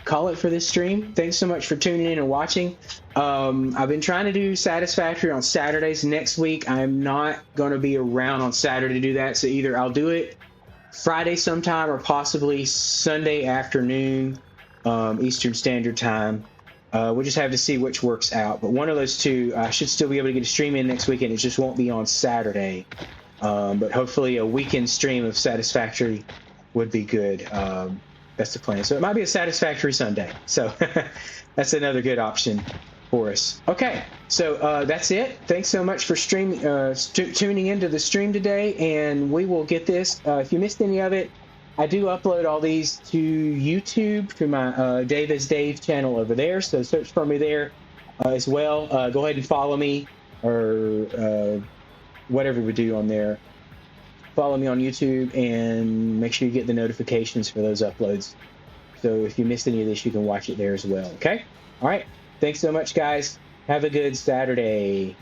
call it for this stream. Thanks so much for tuning in and watching. I've been trying to do Satisfactory on Saturdays. Next week, I'm not going to be around on Saturday to do that, so either I'll do it Friday sometime or possibly Sunday afternoon, Eastern Standard Time. We'll just have to see which works out. But one of those two, I should still be able to get a stream in next weekend. It just won't be on Saturday. But hopefully a weekend stream of Satisfactory would be good. That's the plan. So it might be a Satisfactory Sunday. So that's another good option for us. Okay, so that's it. Thanks so much for tuning into the stream today, and we will get this. If you missed any of it, I do upload all these to YouTube, to my Dave as Dave channel over there, so search for me there as well. Go ahead and follow me, or whatever we do on there. Follow me on YouTube and make sure you get the notifications for those uploads. So if you missed any of this, you can watch it there as well. Okay? All right. Thanks so much, guys. Have a good Saturday.